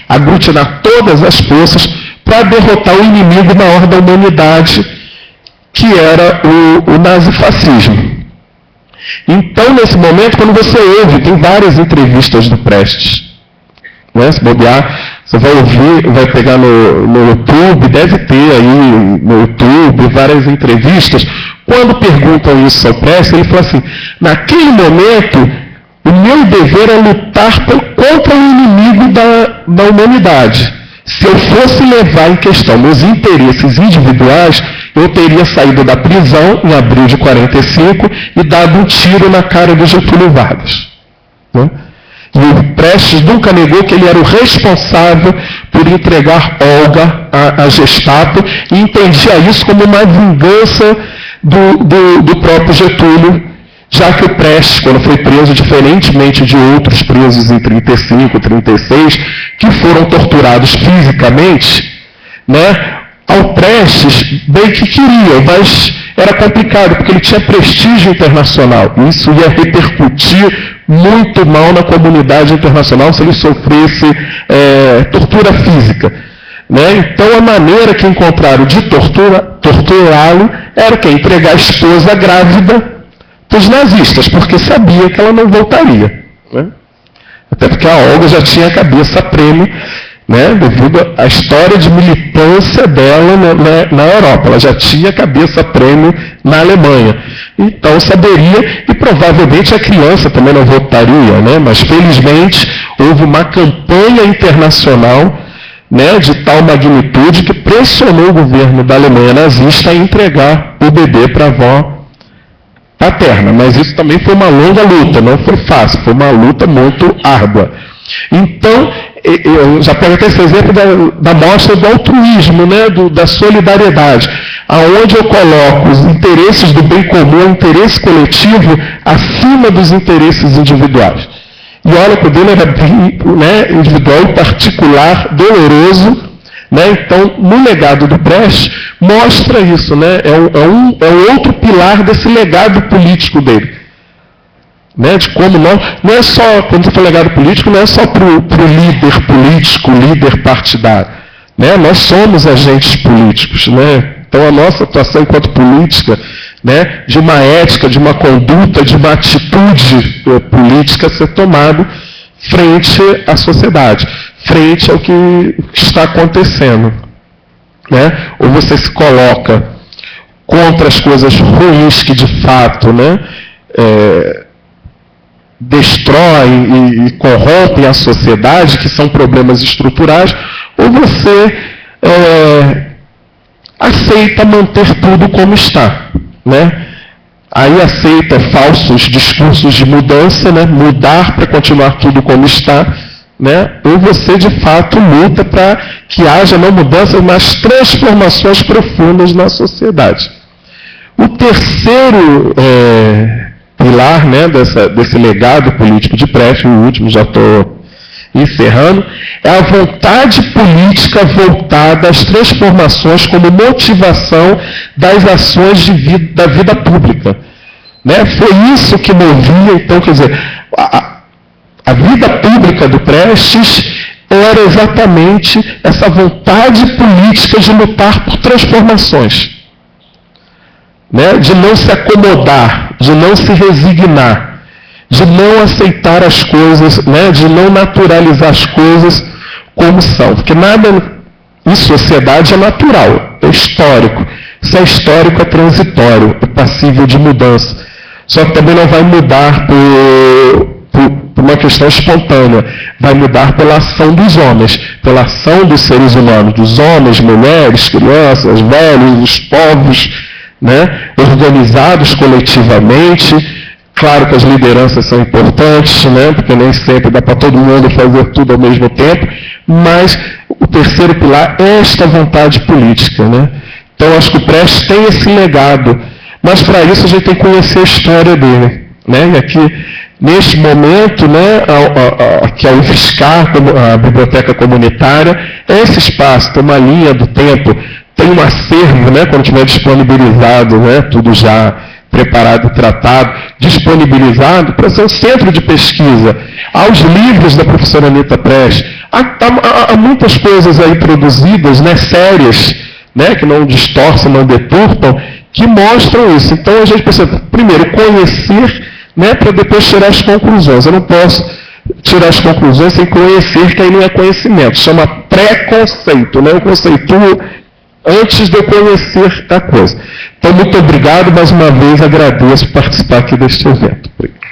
aglutinar todas as forças para derrotar o inimigo maior da humanidade, que era o nazifascismo. Então, nesse momento, quando você ouve, tem várias entrevistas do Prestes, né, se bobear, você vai ouvir, vai pegar no YouTube, deve ter aí no YouTube várias entrevistas. Quando perguntam isso ao Prestes, ele fala assim, naquele momento, o meu dever é lutar contra o inimigo da humanidade. Se eu fosse levar em questão meus interesses individuais, eu teria saído da prisão em abril de 45 e dado um tiro na cara do Getúlio Vargas. Né? E o Prestes nunca negou que ele era o responsável por entregar Olga à Gestapo e entendia isso como uma vingança do próprio Getúlio, já que o Prestes, quando foi preso, diferentemente de outros presos em 35, 36, que foram torturados fisicamente, né, ao Prestes bem que queria, mas era complicado, porque ele tinha prestígio internacional. E isso ia repercutir muito mal na comunidade internacional se ele sofresse tortura física. Né? Então a maneira que encontraram de torturá-lo era que entregar a esposa grávida para os nazistas, porque sabia que ela não voltaria. Né? Até porque a Olga já tinha a cabeça a prêmio, né, devido à história de militância dela na Europa. Ela já tinha cabeça a prêmio na Alemanha. Então saberia, e provavelmente a criança também não voltaria, né, mas felizmente houve uma campanha internacional, né, de tal magnitude que pressionou o governo da Alemanha nazista a entregar o bebê para a avó paterna. Mas isso também foi uma longa luta, não foi fácil, foi uma luta muito árdua. Então, eu já pego até esse exemplo da mostra do altruísmo, né, da solidariedade, aonde eu coloco os interesses do bem comum, o interesse coletivo, acima dos interesses individuais. E olha que o dele era bem, né, individual, particular, doloroso. Né? Então, no legado do Prestes, mostra isso, né? É um outro pilar desse legado político dele. Né, de como não é só, quando você fala legado político, não é só para o líder político, líder partidário. Né? Nós somos agentes políticos. Né? Então a nossa atuação enquanto política, né, de uma ética, de uma conduta, de uma atitude política ser tomado frente à sociedade, frente ao que está acontecendo. Né? Ou você se coloca contra as coisas ruins que de fato, né, destroem e corrompem a sociedade, que são problemas estruturais, ou você aceita manter tudo como está. Né? Aí aceita falsos discursos de mudança, né? Mudar para continuar tudo como está, né? Ou você de fato luta para que haja não mudanças, mas transformações profundas na sociedade. O terceiro pilar, né, desse legado político de Prestes, o último, já estou encerrando, é a vontade política voltada às transformações como motivação das ações da vida pública. Né? Foi isso que movia, então, quer dizer, a vida pública do Prestes era exatamente essa vontade política de lutar por transformações. Né? De não se acomodar, de não se resignar, de não aceitar as coisas, né, de não naturalizar as coisas como são. Porque nada em sociedade é natural, é histórico. Se é histórico, é transitório, é passível de mudança. Só que também não vai mudar por uma questão espontânea, vai mudar pela ação dos homens, pela ação dos seres humanos, dos homens, mulheres, crianças, velhos, os povos, né, organizados coletivamente. Claro que as lideranças são importantes, né, porque nem sempre dá para todo mundo fazer tudo ao mesmo tempo, mas o terceiro pilar é esta vontade política, né? Então, acho que o Prestes tem esse legado, mas para isso a gente tem que conhecer a história dele, né? E aqui, neste momento, né, que é o UFSCar, a Biblioteca Comunitária, é esse espaço, tem uma linha do tempo, tem um acervo, né, quando tiver disponibilizado, né, tudo já preparado e tratado, disponibilizado para ser um centro de pesquisa. Há os livros da professora Anita Prestes, há muitas coisas aí produzidas, né, sérias, né, que não distorcem, não deturpam, que mostram isso. Então a gente precisa, primeiro, conhecer, né, para depois tirar as conclusões. Eu não posso tirar as conclusões sem conhecer, que aí não é conhecimento. Chama preconceito, né? Eu conceituo antes de eu conhecer a coisa. Então, muito obrigado, mais uma vez agradeço por participar aqui deste evento. Obrigado.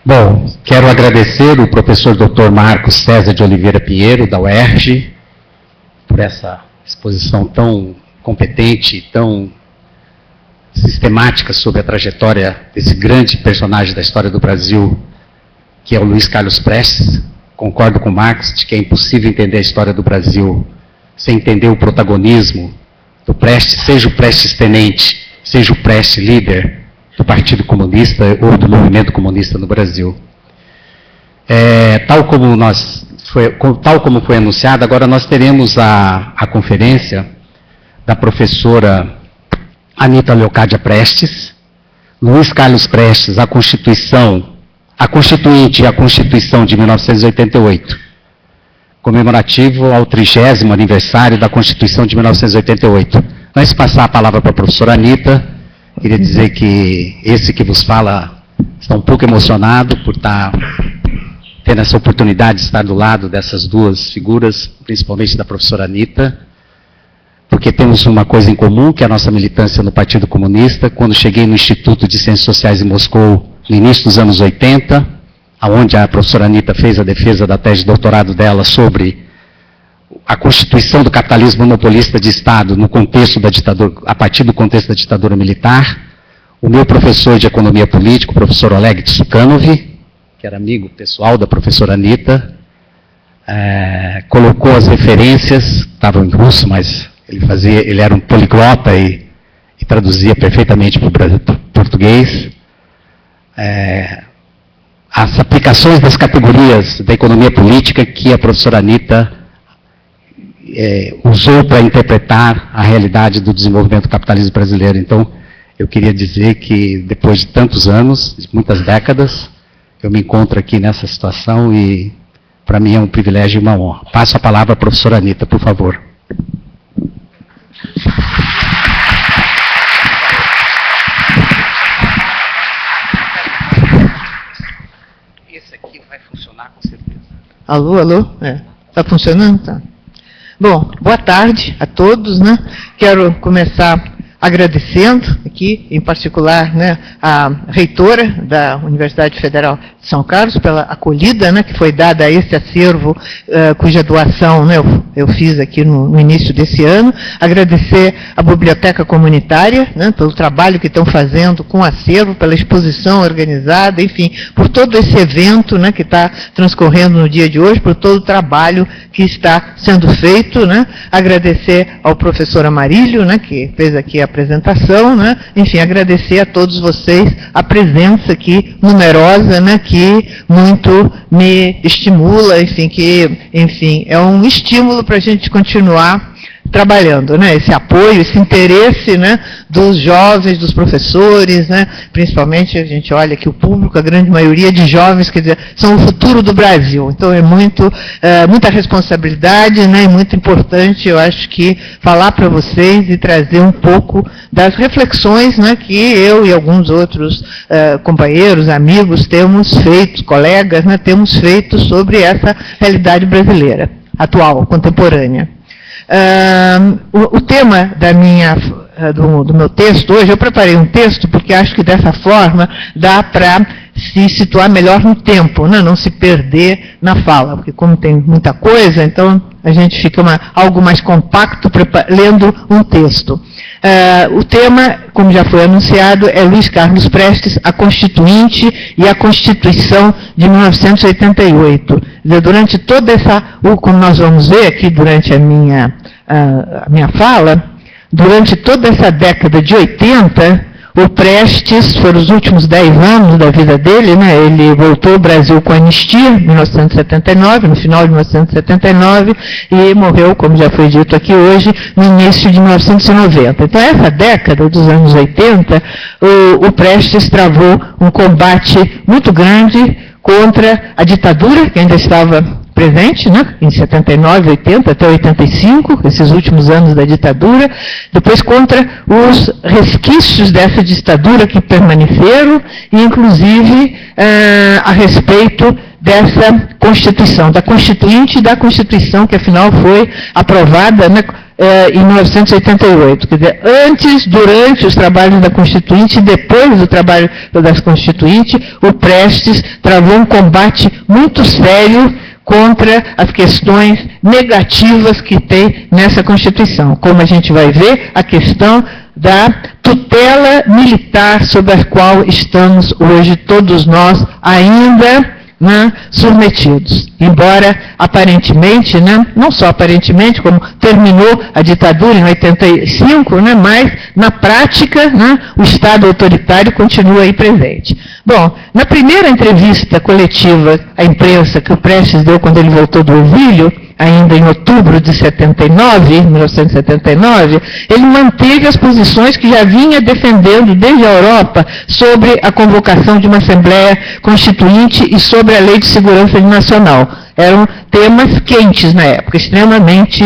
Bom, quero agradecer o professor Dr. Marcos César de Oliveira Pinheiro, da UERJ, por essa exposição tão competente, tão sistemática sobre a trajetória desse grande personagem da história do Brasil, que é o Luiz Carlos Prestes. Concordo com Marx de que é impossível entender a história do Brasil sem entender o protagonismo do Prestes, seja o Prestes tenente, seja o Prestes líder do Partido Comunista ou do movimento comunista no Brasil. Tal como foi anunciado, agora nós teremos a conferência da professora Anita Leocádia Prestes, Luiz Carlos Prestes, a Constituinte e a Constituição de 1988, comemorativo ao 30º aniversário da Constituição de 1988. Antes de passar a palavra para a professora Anita, queria dizer que esse que vos fala está um pouco emocionado por estar tendo essa oportunidade de estar do lado dessas duas figuras, principalmente da professora Anita, porque temos uma coisa em comum, que é a nossa militância no Partido Comunista. Quando cheguei no Instituto de Ciências Sociais em Moscou, no início dos anos 80, onde a professora Anita fez a defesa da tese de doutorado dela sobre a constituição do capitalismo monopolista de Estado no contexto da ditadura, a partir do contexto da ditadura militar, o meu professor de economia política, o professor Oleg Tsukhanov, que era amigo pessoal da professora Anita, colocou as referências, estavam em russo, mas ele era um poliglota e traduzia perfeitamente para o português. As aplicações das categorias da economia política que a professora Anita usou para interpretar a realidade do desenvolvimento do capitalismo brasileiro. Então, eu queria dizer que depois de tantos anos, de muitas décadas, eu me encontro aqui nessa situação e para mim é um privilégio e uma honra. Passo a palavra à professora Anita, por favor. Esse aqui vai funcionar com certeza. Alô, alô? Está funcionando? Tá. Bom, boa tarde a todos, né? Quero começar agradecendo aqui, em particular, né, a reitora da Universidade Federal de São Carlos pela acolhida, né, que foi dada a esse acervo, cuja doação, né, eu fiz aqui no início desse ano. Agradecer à Biblioteca Comunitária, né, pelo trabalho que estão fazendo com o acervo, pela exposição organizada, enfim, por todo esse evento, né, que está transcorrendo no dia de hoje, por todo o trabalho que está sendo feito, né. Agradecer ao professor Amarílio, né, que fez aqui a apresentação, né? Enfim, agradecer a todos vocês a presença aqui numerosa, né? Que muito me estimula, enfim, é um estímulo para a gente continuar trabalhando, né? Esse apoio, esse interesse, né, dos jovens, dos professores, né? Principalmente a gente olha que o público, a grande maioria de jovens, quer dizer, são o futuro do Brasil. Então é muita responsabilidade, né? E muito importante, eu acho que falar para vocês e trazer um pouco das reflexões, né, que eu e alguns outros companheiros, amigos temos feito, colegas, né, temos feito sobre essa realidade brasileira atual, contemporânea. O tema do meu texto hoje, eu preparei um texto porque acho que dessa forma dá para se situar melhor no tempo, né? Não se perder na fala, porque como tem muita coisa, então a gente fica algo mais compacto lendo um texto. O tema, como já foi anunciado, é Luiz Carlos Prestes, a Constituinte e a Constituição de 1988. Durante toda como nós vamos ver aqui durante a minha fala, durante toda essa década de 80, o Prestes, foram os últimos 10 anos da vida dele, né? Ele voltou ao Brasil com a anistia, em 1979, no final de 1979, e morreu, como já foi dito aqui hoje, no início de 1990. Então, essa década dos anos 80, o Prestes travou um combate muito grande contra a ditadura, que ainda estava presente, né, em 79, 80, até 85, esses últimos anos da ditadura, depois contra os resquícios dessa ditadura que permaneceram, e inclusive a respeito dessa Constituição, da Constituinte e da Constituição, que afinal foi aprovada, né, em 1988. Quer dizer, antes, durante os trabalhos da Constituinte e depois do trabalho da Constituinte, o Prestes travou um combate muito sério contra as questões negativas que tem nessa Constituição. Como a gente vai ver, a questão da tutela militar sobre a qual estamos hoje todos nós ainda, né, submetidos. Embora aparentemente, né, não só aparentemente, como terminou a ditadura em 85, né, mas na prática, né, o Estado autoritário continua aí presente. Bom, na primeira entrevista coletiva à imprensa que o Prestes deu quando ele voltou do exílio, ainda em outubro de 1979, ele manteve as posições que já vinha defendendo desde a Europa sobre a convocação de uma Assembleia Constituinte e sobre a Lei de Segurança Nacional. Eram temas quentes na época, extremamente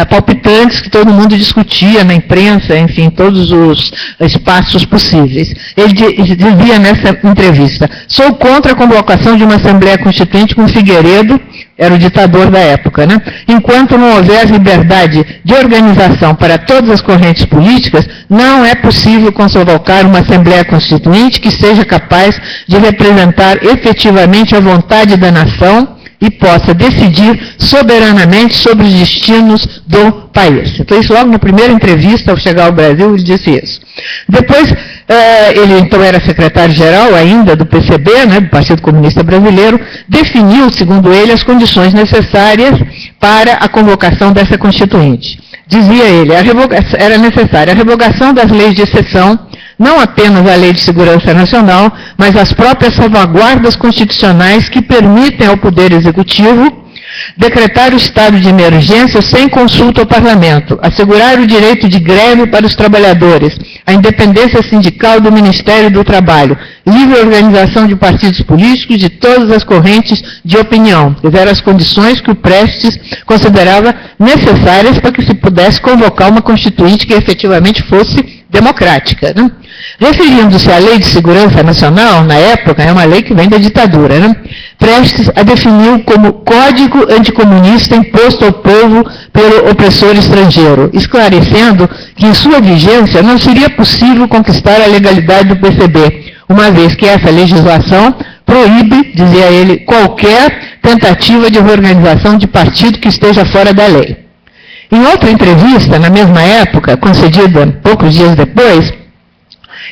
palpitantes, que todo mundo discutia na imprensa, enfim, em todos os espaços possíveis. Ele dizia nessa entrevista: sou contra a convocação de uma Assembleia Constituinte com Figueiredo, era o ditador da época, né? Enquanto não houver liberdade de organização para todas as correntes políticas, não é possível convocar uma Assembleia Constituinte que seja capaz de representar efetivamente a vontade da nação e possa decidir soberanamente sobre os destinos do país. Então, isso logo na primeira entrevista, ao chegar ao Brasil, ele disse isso. Depois, ele então era secretário-geral ainda do PCB, né, do Partido Comunista Brasileiro, definiu, segundo ele, as condições necessárias para a convocação dessa Constituinte. Dizia ele, era necessária a revogação das leis de exceção, não apenas a Lei de Segurança Nacional, mas as próprias salvaguardas constitucionais que permitem ao Poder Executivo decretar o estado de emergência sem consulta ao Parlamento, assegurar o direito de greve para os trabalhadores, a independência sindical do Ministério do Trabalho, livre organização de partidos políticos de todas as correntes de opinião. Eram as condições que o Prestes considerava necessárias para que se pudesse convocar uma Constituinte que efetivamente fosse democrática, né? Referindo-se à Lei de Segurança Nacional, na época, é uma lei que vem da ditadura, né? Prestes a definiu como código anticomunista imposto ao povo pelo opressor estrangeiro, esclarecendo que em sua vigência não seria possível conquistar a legalidade do PCB, uma vez que essa legislação proíbe, dizia ele, qualquer tentativa de reorganização de partido que esteja fora da lei. Em outra entrevista, na mesma época, concedida poucos dias depois,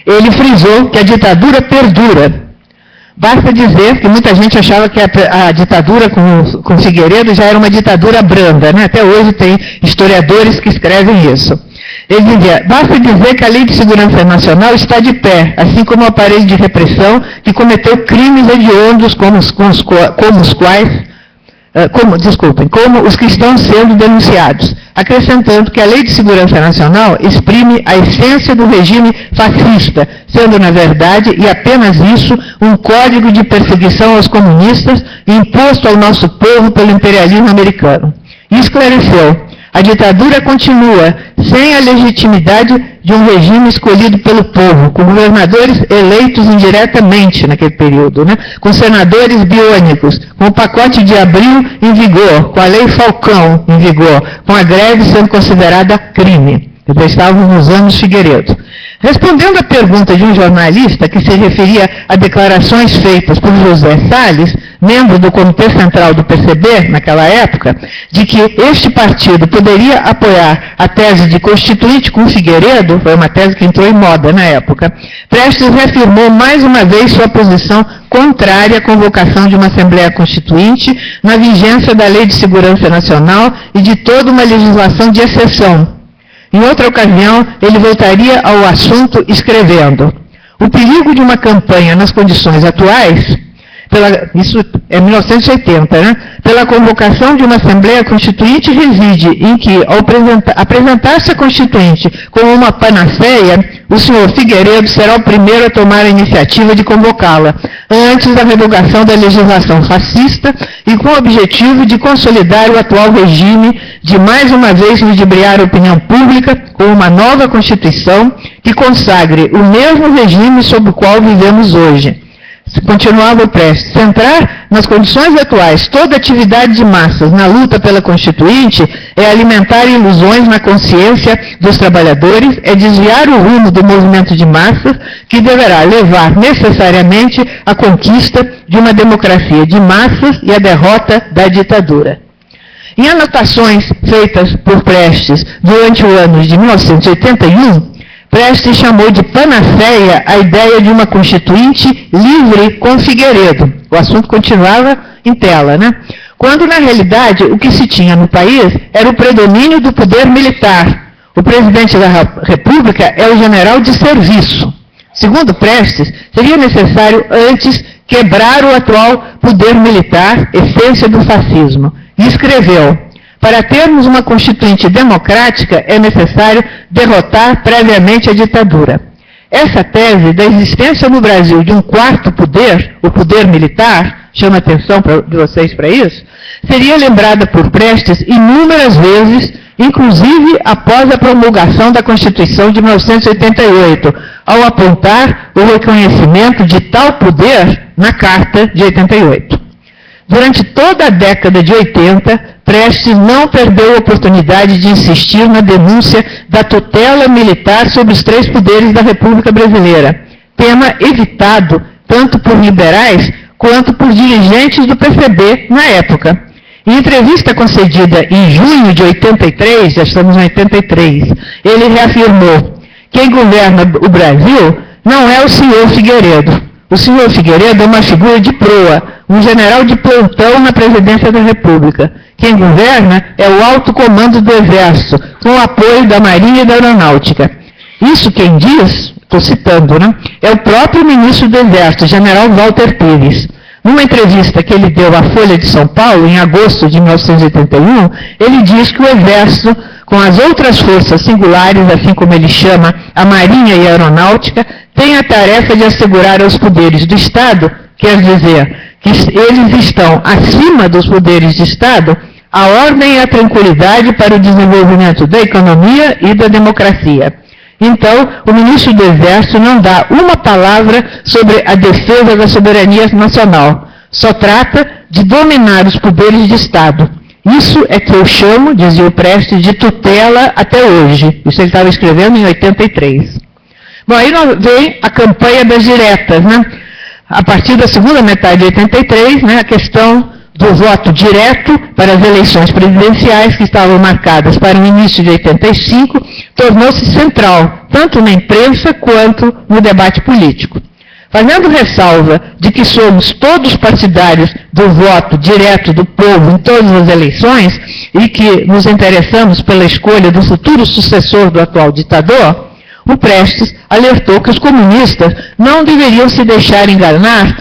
ele frisou que a ditadura perdura. Basta dizer que muita gente achava que a ditadura com Figueiredo já era uma ditadura branda, né? Até hoje tem historiadores que escrevem isso. Ele dizia, basta dizer que a Lei de Segurança Nacional está de pé, assim como o aparelho de repressão que cometeu crimes hediondos como os quais como os que estão sendo denunciados, acrescentando que a Lei de Segurança Nacional exprime a essência do regime fascista, sendo, na verdade, e apenas isso, um código de perseguição aos comunistas imposto ao nosso povo pelo imperialismo americano. E esclareceu: a ditadura continua sem a legitimidade de um regime escolhido pelo povo, com governadores eleitos indiretamente naquele período, com senadores biônicos, com o pacote de abril em vigor, com a lei Falcão em vigor, com a greve sendo considerada crime. Já estávamos nos anos Figueiredo. Respondendo à pergunta de um jornalista que se referia a declarações feitas por José Salles, membro do Comitê Central do PCB, naquela época, de que este partido poderia apoiar a tese de constituinte com Figueiredo, foi uma tese que entrou em moda na época, Prestes reafirmou mais uma vez sua posição contrária à convocação de uma Assembleia Constituinte na vigência da Lei de Segurança Nacional e de toda uma legislação de exceção. Em outra ocasião, ele voltaria ao assunto escrevendo: o perigo de uma campanha nas condições atuais, isso é 1980, pela convocação de uma Assembleia Constituinte reside em que, ao apresentar-se a Constituinte como uma panaceia, o senhor Figueiredo será o primeiro a tomar a iniciativa de convocá-la, antes da revogação da legislação fascista e com o objetivo de consolidar o atual regime, de mais uma vez ludibriar a opinião pública com uma nova Constituição que consagre o mesmo regime sob o qual vivemos hoje. Continuava o Prestes: centrar nas condições atuais toda atividade de massas na luta pela Constituinte é alimentar ilusões na consciência dos trabalhadores, é desviar o rumo do movimento de massas que deverá levar necessariamente à conquista de uma democracia de massas e à derrota da ditadura. Em anotações feitas por Prestes durante o ano de 1981, Prestes chamou de panaceia a ideia de uma Constituinte livre com Figueiredo. O assunto continuava em tela, quando, na realidade, o que se tinha no país era o predomínio do poder militar. O presidente da República é o general de serviço. Segundo Prestes, seria necessário antes quebrar o atual poder militar, essência do fascismo. E escreveu: para termos uma Constituinte democrática, é necessário derrotar previamente a ditadura. Essa tese da existência no Brasil de um quarto poder, o poder militar, chama a atenção de vocês para isso, seria lembrada por Prestes inúmeras vezes, inclusive após a promulgação da Constituição de 1988, ao apontar o reconhecimento de tal poder na Carta de 88. Durante toda a década de 80, Prestes não perdeu a oportunidade de insistir na denúncia da tutela militar sobre os três poderes da República Brasileira, tema evitado tanto por liberais quanto por dirigentes do PCB na época. Em entrevista concedida em junho de 83, já estamos em 83, ele reafirmou: quem governa o Brasil não é o senhor Figueiredo. O senhor Figueiredo é uma figura de proa, um general de plantão na presidência da República. Quem governa é o alto comando do Exército, com o apoio da Marinha e da Aeronáutica. Isso quem diz, estou citando, é o próprio ministro do Exército, general Walter Pires. Numa entrevista que ele deu à Folha de São Paulo, em agosto de 1981, ele diz que o Exército, com as outras forças singulares, assim como ele chama a Marinha e a Aeronáutica, tem a tarefa de assegurar aos poderes do Estado, quer dizer, que eles estão acima dos poderes de Estado, a ordem e a tranquilidade para o desenvolvimento da economia e da democracia. Então, o ministro do Exército não dá uma palavra sobre a defesa da soberania nacional. Só trata de dominar os poderes de Estado. Isso é que eu chamo, dizia o Prestes, de tutela até hoje. Isso ele estava escrevendo em 83. Bom, aí vem a campanha das diretas, A partir da segunda metade de 83, a questão do voto direto para as eleições presidenciais, que estavam marcadas para o início de 85, tornou-se central, tanto na imprensa quanto no debate político. Fazendo ressalva de que somos todos partidários do voto direto do povo em todas as eleições e que nos interessamos pela escolha do futuro sucessor do atual ditador, o Prestes alertou que os comunistas não deveriam se deixar enganar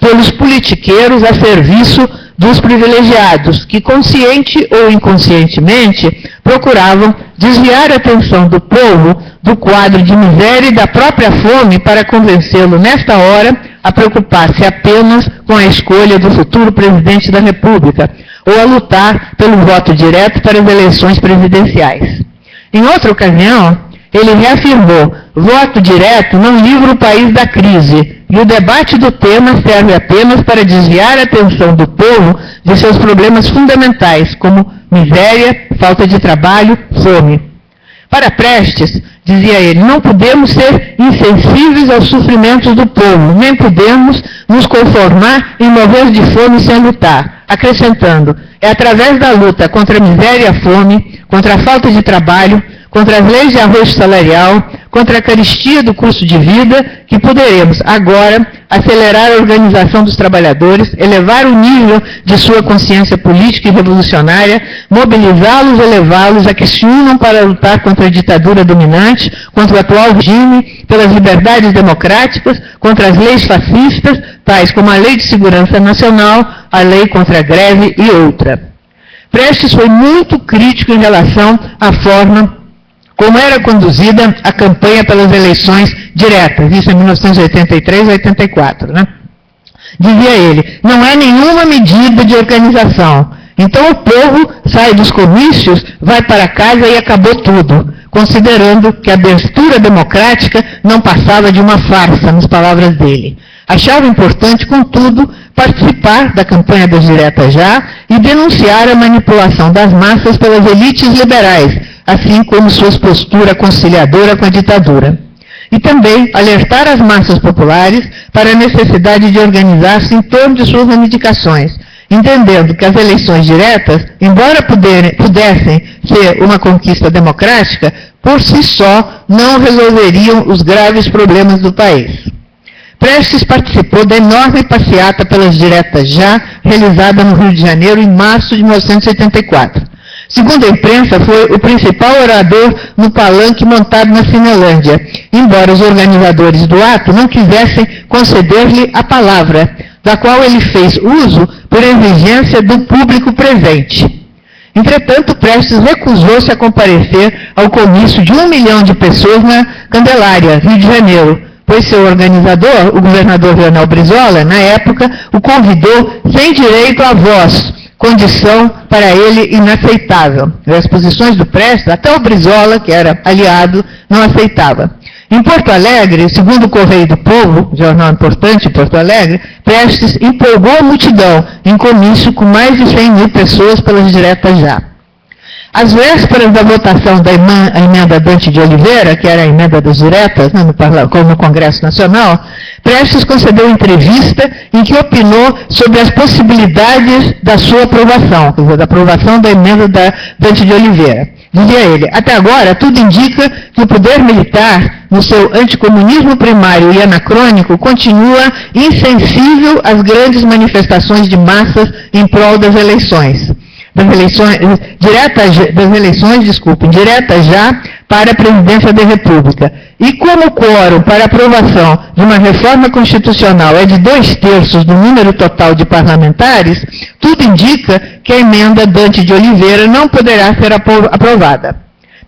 pelos politiqueiros a serviço dos privilegiados, que consciente ou inconscientemente procuravam desviar a atenção do povo do quadro de miséria e da própria fome para convencê-lo, nesta hora, a preocupar-se apenas com a escolha do futuro presidente da República, ou a lutar pelo voto direto para as eleições presidenciais. Em outra ocasião, ele reafirmou: voto direto não livra o país da crise, e o debate do tema serve apenas para desviar a atenção do povo de seus problemas fundamentais, como miséria, falta de trabalho, fome. Para Prestes, dizia ele, não podemos ser insensíveis aos sofrimentos do povo, nem podemos nos conformar em morrer de fome sem lutar, acrescentando, é através da luta contra a miséria e a fome, contra a falta de trabalho, contra as leis de arrocho salarial, contra a carestia do custo de vida, que poderemos, agora, acelerar a organização dos trabalhadores, elevar o nível de sua consciência política e revolucionária, mobilizá-los e levá-los a que se unam para lutar contra a ditadura dominante, contra o atual regime, pelas liberdades democráticas, contra as leis fascistas, tais como a Lei de Segurança Nacional, a Lei contra a Greve e outra. Prestes foi muito crítico em relação à forma como era conduzida a campanha pelas eleições diretas, isso em 1983 e 84, né? Dizia ele, não há nenhuma medida de organização, então o povo sai dos comícios, vai para casa e acabou tudo, considerando que a abertura democrática não passava de uma farsa, nas palavras dele. Achava importante, contudo, participar da campanha das diretas já e denunciar a manipulação das massas pelas elites liberais, assim como sua postura conciliadora com a ditadura. E também alertar as massas populares para a necessidade de organizar-se em torno de suas reivindicações, entendendo que as eleições diretas, embora pudessem ser uma conquista democrática, por si só não resolveriam os graves problemas do país. Prestes participou da enorme passeata pelas diretas já, realizada no Rio de Janeiro em março de 1984. Segundo a imprensa, foi o principal orador no palanque montado na Cinelândia, embora os organizadores do ato não quisessem conceder-lhe a palavra, da qual ele fez uso por exigência do público presente. Entretanto, Prestes recusou-se a comparecer ao comício de 1 milhão de pessoas na Candelária, Rio de Janeiro, pois seu organizador, o governador Leonel Brizola, na época, o convidou sem direito à voz, condição para ele inaceitável. As posições do Prestes, até o Brizola, que era aliado, não aceitava. Em Porto Alegre, segundo o Correio do Povo, jornal importante em Porto Alegre, Prestes empolgou a multidão em comício com mais de 100 mil pessoas pelas diretas já. Às vésperas da votação da emenda Dante de Oliveira, que era a emenda das diretas, né, no Congresso Nacional, Prestes concedeu entrevista em que opinou sobre as possibilidades da sua aprovação, quer dizer, da aprovação da emenda da Dante de Oliveira. Dizia ele, até agora, tudo indica que o poder militar, no seu anticomunismo primário e anacrônico, continua insensível às grandes manifestações de massas em prol das eleições. Diretas já para a presidência da República. E como o quórum para aprovação de uma reforma constitucional é de 2/3 do número total de parlamentares, tudo indica que a emenda Dante de Oliveira não poderá ser aprovada.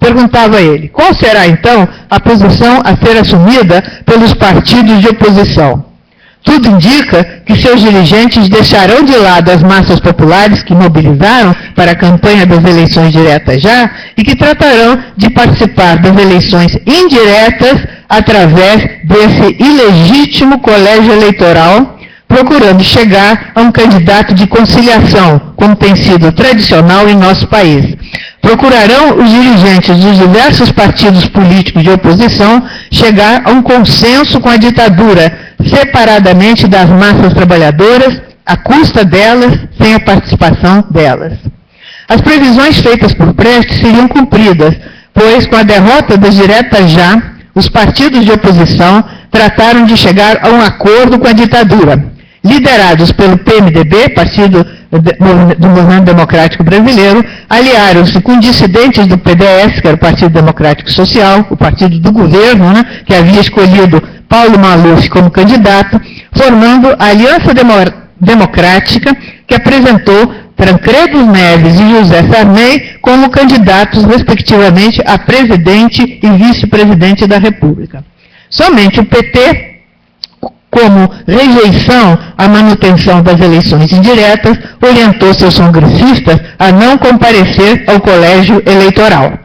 Perguntava ele, qual será então a posição a ser assumida pelos partidos de oposição? Tudo indica que seus dirigentes deixarão de lado as massas populares que mobilizaram para a campanha das eleições diretas já e que tratarão de participar das eleições indiretas através desse ilegítimo colégio eleitoral, procurando chegar a um candidato de conciliação, como tem sido tradicional em nosso país. Procurarão os dirigentes dos diversos partidos políticos de oposição chegar a um consenso com a ditadura, separadamente das massas trabalhadoras, à custa delas, sem a participação delas. As previsões feitas por Prestes seriam cumpridas, pois com a derrota das diretas já, os partidos de oposição trataram de chegar a um acordo com a ditadura. Liderados pelo PMDB, Partido do Movimento Democrático Brasileiro, aliaram-se com dissidentes do PDS, que era o Partido Democrático Social, o partido do governo, né, que havia escolhido Paulo Maluf como candidato, formando a Aliança Democrática, que apresentou Tancredo Neves e José Sarney como candidatos, respectivamente, a presidente e vice-presidente da República. Somente o PT, como rejeição à manutenção das eleições indiretas, orientou seus congressistas a não comparecer ao colégio eleitoral.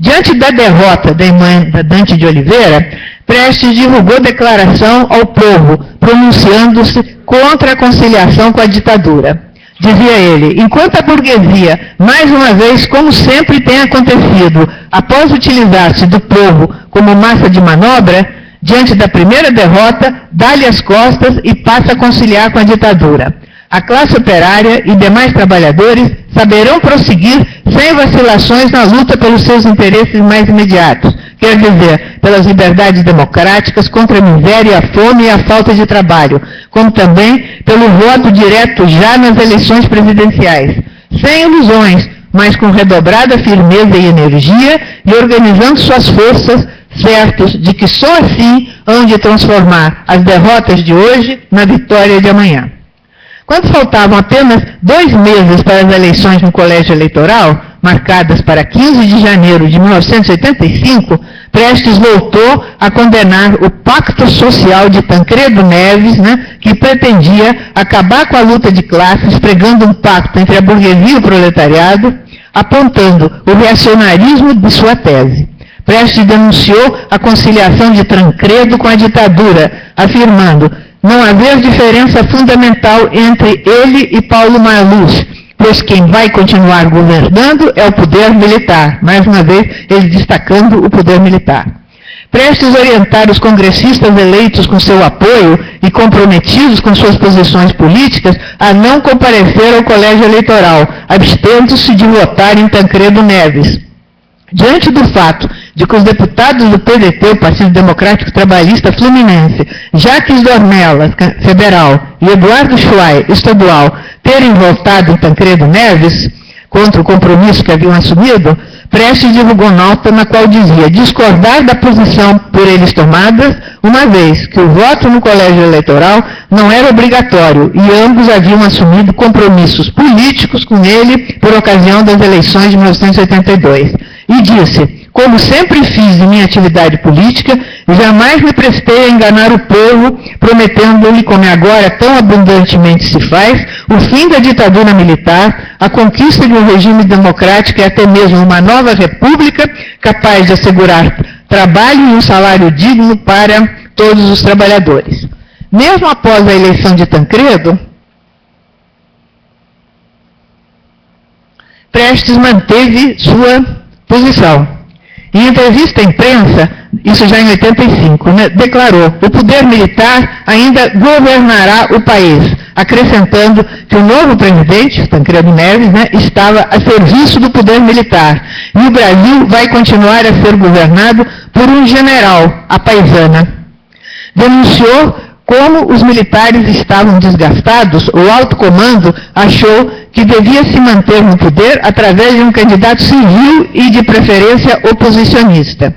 Diante da derrota da emenda Dante de Oliveira, Prestes divulgou declaração ao povo, pronunciando-se contra a conciliação com a ditadura. Dizia ele: enquanto a burguesia, mais uma vez, como sempre tem acontecido, após utilizar-se do povo como massa de manobra, diante da primeira derrota, dá-lhe as costas e passa a conciliar com a ditadura. A classe operária e demais trabalhadores saberão prosseguir sem vacilações na luta pelos seus interesses mais imediatos, quer dizer, pelas liberdades democráticas, contra a miséria, a fome e a falta de trabalho, como também pelo voto direto já nas eleições presidenciais, sem ilusões, mas com redobrada firmeza e energia e organizando suas forças, certos de que só assim hão de transformar as derrotas de hoje na vitória de amanhã. Quando faltavam apenas 2 meses para as eleições no colégio eleitoral, marcadas para 15 de janeiro de 1985, Prestes voltou a condenar o pacto social de Tancredo Neves, que pretendia acabar com a luta de classes, pregando um pacto entre a burguesia e o proletariado, apontando o reacionarismo de sua tese. Prestes denunciou a conciliação de Tancredo com a ditadura, afirmando não haver diferença fundamental entre ele e Paulo Maluf, pois quem vai continuar governando é o poder militar. Mais uma vez, ele destacando o poder militar. Prestes a orientar os congressistas eleitos com seu apoio e comprometidos com suas posições políticas a não comparecer ao colégio eleitoral, abstendo-se de votar em Tancredo Neves. Diante do fato de que os deputados do PDT, o Partido Democrático Trabalhista Fluminense, Jacques Dornelas, federal, e Eduardo Schway, estadual, terem votado em Tancredo Neves, contra o compromisso que haviam assumido, Prestes divulgou nota na qual dizia discordar da posição por eles tomadas, uma vez que o voto no colégio eleitoral não era obrigatório e ambos haviam assumido compromissos políticos com ele por ocasião das eleições de 1982. E disse: como sempre fiz em minha atividade política, jamais me prestei a enganar o povo, prometendo-lhe, como agora tão abundantemente se faz, o fim da ditadura militar, a conquista de um regime democrático e até mesmo uma nova república capaz de assegurar trabalho e um salário digno para todos os trabalhadores. Mesmo após a eleição de Tancredo, Prestes manteve sua posição. Em entrevista à imprensa, isso já em 85, declarou: o poder militar ainda governará o país, acrescentando que o novo presidente, Tancredo Neves, estava a serviço do poder militar, e o Brasil vai continuar a ser governado por um general, a paisana. Denunciou como os militares estavam desgastados, o alto comando achou que devia se manter no poder através de um candidato civil e, de preferência, oposicionista.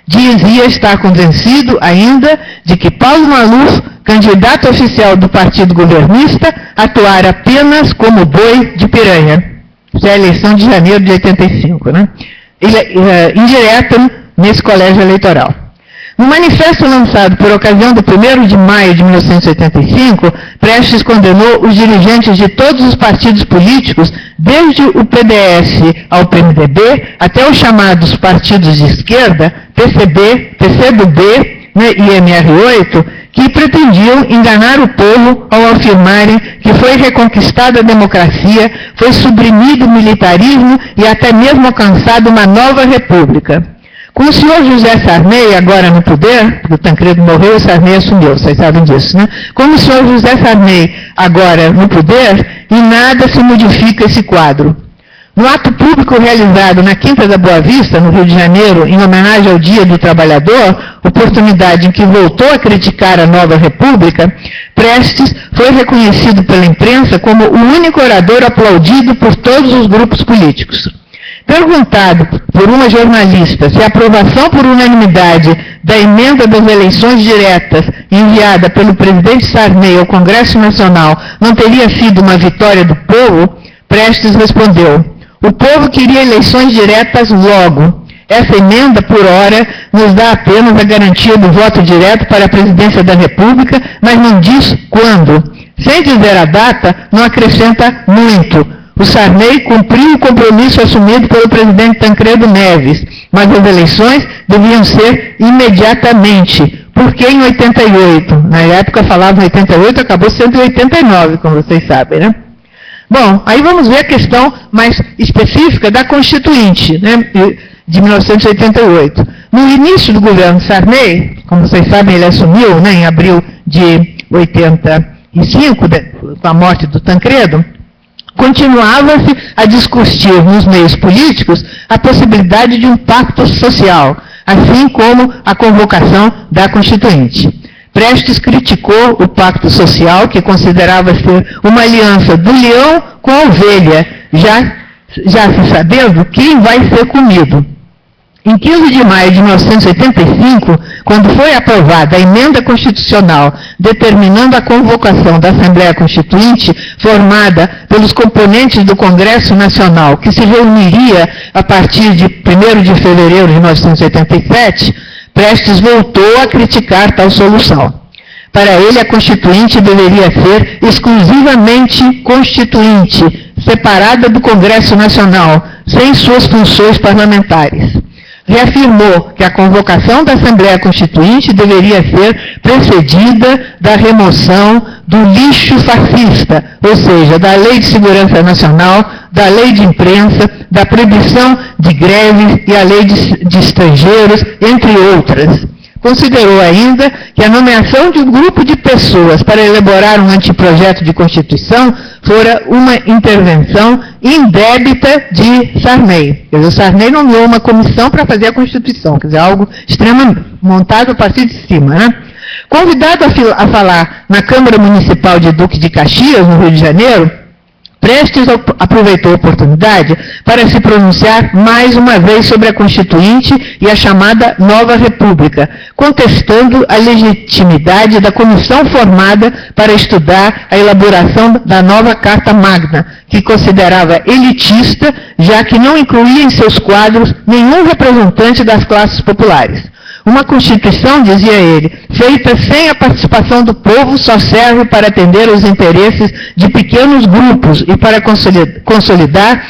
Dizia estar convencido ainda de que Paulo Maluf, candidato oficial do partido governista, atuara apenas como boi de piranha. Isso é a eleição de janeiro de 85, indireta nesse colégio eleitoral. No manifesto lançado por ocasião do 1º de maio de 1985, Prestes condenou os dirigentes de todos os partidos políticos, desde o PDS ao PMDB, até os chamados partidos de esquerda, PCB, PCdoB e MR8, que pretendiam enganar o povo ao afirmarem que foi reconquistada a democracia, foi suprimido o militarismo e até mesmo alcançada uma nova república. Com o senhor José Sarney agora no poder, porque o Tancredo morreu e o Sarney assumiu, vocês sabem disso, Com o senhor José Sarney agora no poder, em nada se modifica esse quadro. No ato público realizado na Quinta da Boa Vista, no Rio de Janeiro, em homenagem ao Dia do Trabalhador, oportunidade em que voltou a criticar a nova república, Prestes foi reconhecido pela imprensa como o único orador aplaudido por todos os grupos políticos. Perguntado por uma jornalista se a aprovação por unanimidade da emenda das eleições diretas enviada pelo presidente Sarney ao Congresso Nacional não teria sido uma vitória do povo, Prestes respondeu: o povo queria eleições diretas logo. Essa emenda, por hora, nos dá apenas a garantia do voto direto para a presidência da República, mas não diz quando. Sem dizer a data, não acrescenta muito. O Sarney cumpriu o compromisso assumido pelo presidente Tancredo Neves, mas as eleições deviam ser imediatamente. Porque em 88, na época falavam 88, acabou sendo 89, como vocês sabem, né? Bom, aí vamos ver a questão mais específica da Constituinte, né, de 1988. No início do governo Sarney, como vocês sabem, ele assumiu, né, em abril de 85, com a morte do Tancredo, continuava-se a discutir nos meios políticos a possibilidade de um pacto social, assim como a convocação da Constituinte. Prestes criticou o pacto social, que considerava ser uma aliança do leão com a ovelha, já se sabendo quem vai ser comido. Em 15 de maio de 1985, quando foi aprovada a emenda constitucional determinando a convocação da Assembleia Constituinte, formada pelos componentes do Congresso Nacional, que se reuniria a partir de 1º de fevereiro de 1987, Prestes voltou a criticar tal solução. Para ele, a Constituinte deveria ser exclusivamente constituinte, separada do Congresso Nacional, sem suas funções parlamentares. Reafirmou que a convocação da Assembleia Constituinte deveria ser precedida da remoção do lixo fascista, ou seja, da Lei de Segurança Nacional, da Lei de Imprensa, da proibição de greves e a Lei de Estrangeiros, entre outras. Considerou ainda que a nomeação de um grupo de pessoas para elaborar um anteprojeto de Constituição fora uma intervenção indébita de Sarney. Quer dizer, o Sarney nomeou uma comissão para fazer a Constituição, quer dizer, algo extremamente montado a partir de cima, né? Convidado a falar na Câmara Municipal de Duque de Caxias, no Rio de Janeiro, Prestes aproveitou a oportunidade para se pronunciar mais uma vez sobre a Constituinte e a chamada Nova República, contestando a legitimidade da comissão formada para estudar a elaboração da nova Carta Magna, que considerava elitista, já que não incluía em seus quadros nenhum representante das classes populares. Uma Constituição, dizia ele, feita sem a participação do povo só serve para atender aos interesses de pequenos grupos e para consolidar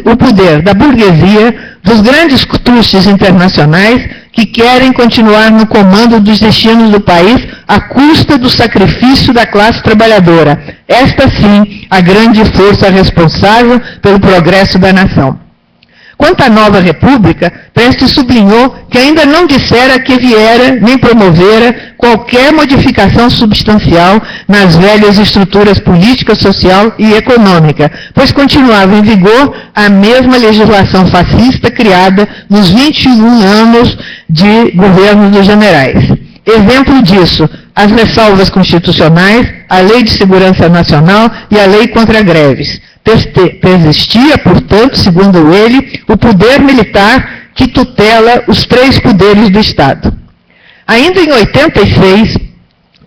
o poder da burguesia, dos grandes trustes internacionais que querem continuar no comando dos destinos do país à custa do sacrifício da classe trabalhadora. Esta, sim, a grande força responsável pelo progresso da nação. Quanto à Nova República, Prestes sublinhou que ainda não dissera que viera nem promovera qualquer modificação substancial nas velhas estruturas política, social e econômica, pois continuava em vigor a mesma legislação fascista criada nos 21 anos de governo dos generais. Exemplo disso, as ressalvas constitucionais, a Lei de Segurança Nacional e a Lei contra Greves. Persistia, portanto, segundo ele, o poder militar que tutela os 3 poderes do Estado. Ainda em 86,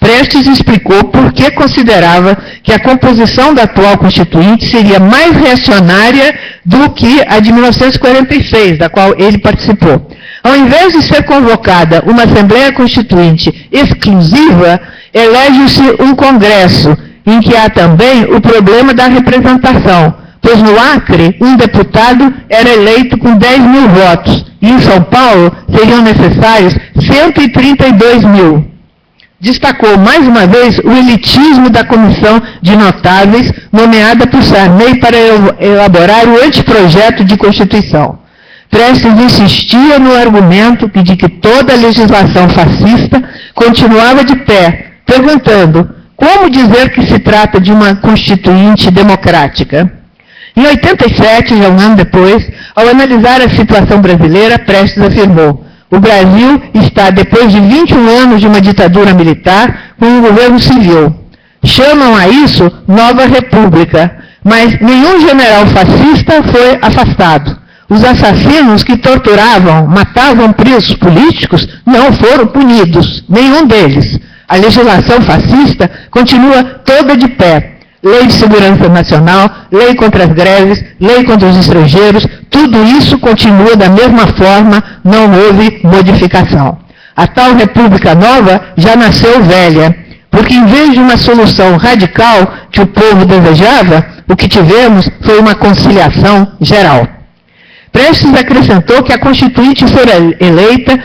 Prestes explicou por que considerava que a composição da atual Constituinte seria mais reacionária do que a de 1946, da qual ele participou. Ao invés de ser convocada uma Assembleia Constituinte exclusiva, elege-se um Congresso, em que há também o problema da representação, pois no Acre, um deputado era eleito com 10 mil votos, e em São Paulo seriam necessários 132 mil. Destacou mais uma vez o elitismo da comissão de notáveis nomeada por Sarney para elaborar o anteprojeto de Constituição. Prestes insistia no argumento de que toda a legislação fascista continuava de pé, perguntando: como dizer que se trata de uma Constituinte democrática? Em 87, já um ano depois, ao analisar a situação brasileira, Prestes afirmou: o Brasil está, depois de 21 anos de uma ditadura militar, com um governo civil. Chamam a isso Nova República, mas nenhum general fascista foi afastado. Os assassinos que torturavam, matavam presos políticos não foram punidos, nenhum deles. A legislação fascista continua toda de pé. Lei de segurança nacional, lei contra as greves, lei contra os estrangeiros, tudo isso continua da mesma forma, não houve modificação. A tal República Nova já nasceu velha, porque em vez de uma solução radical que o povo desejava, o que tivemos foi uma conciliação geral. Prestes acrescentou que a Constituinte fora eleita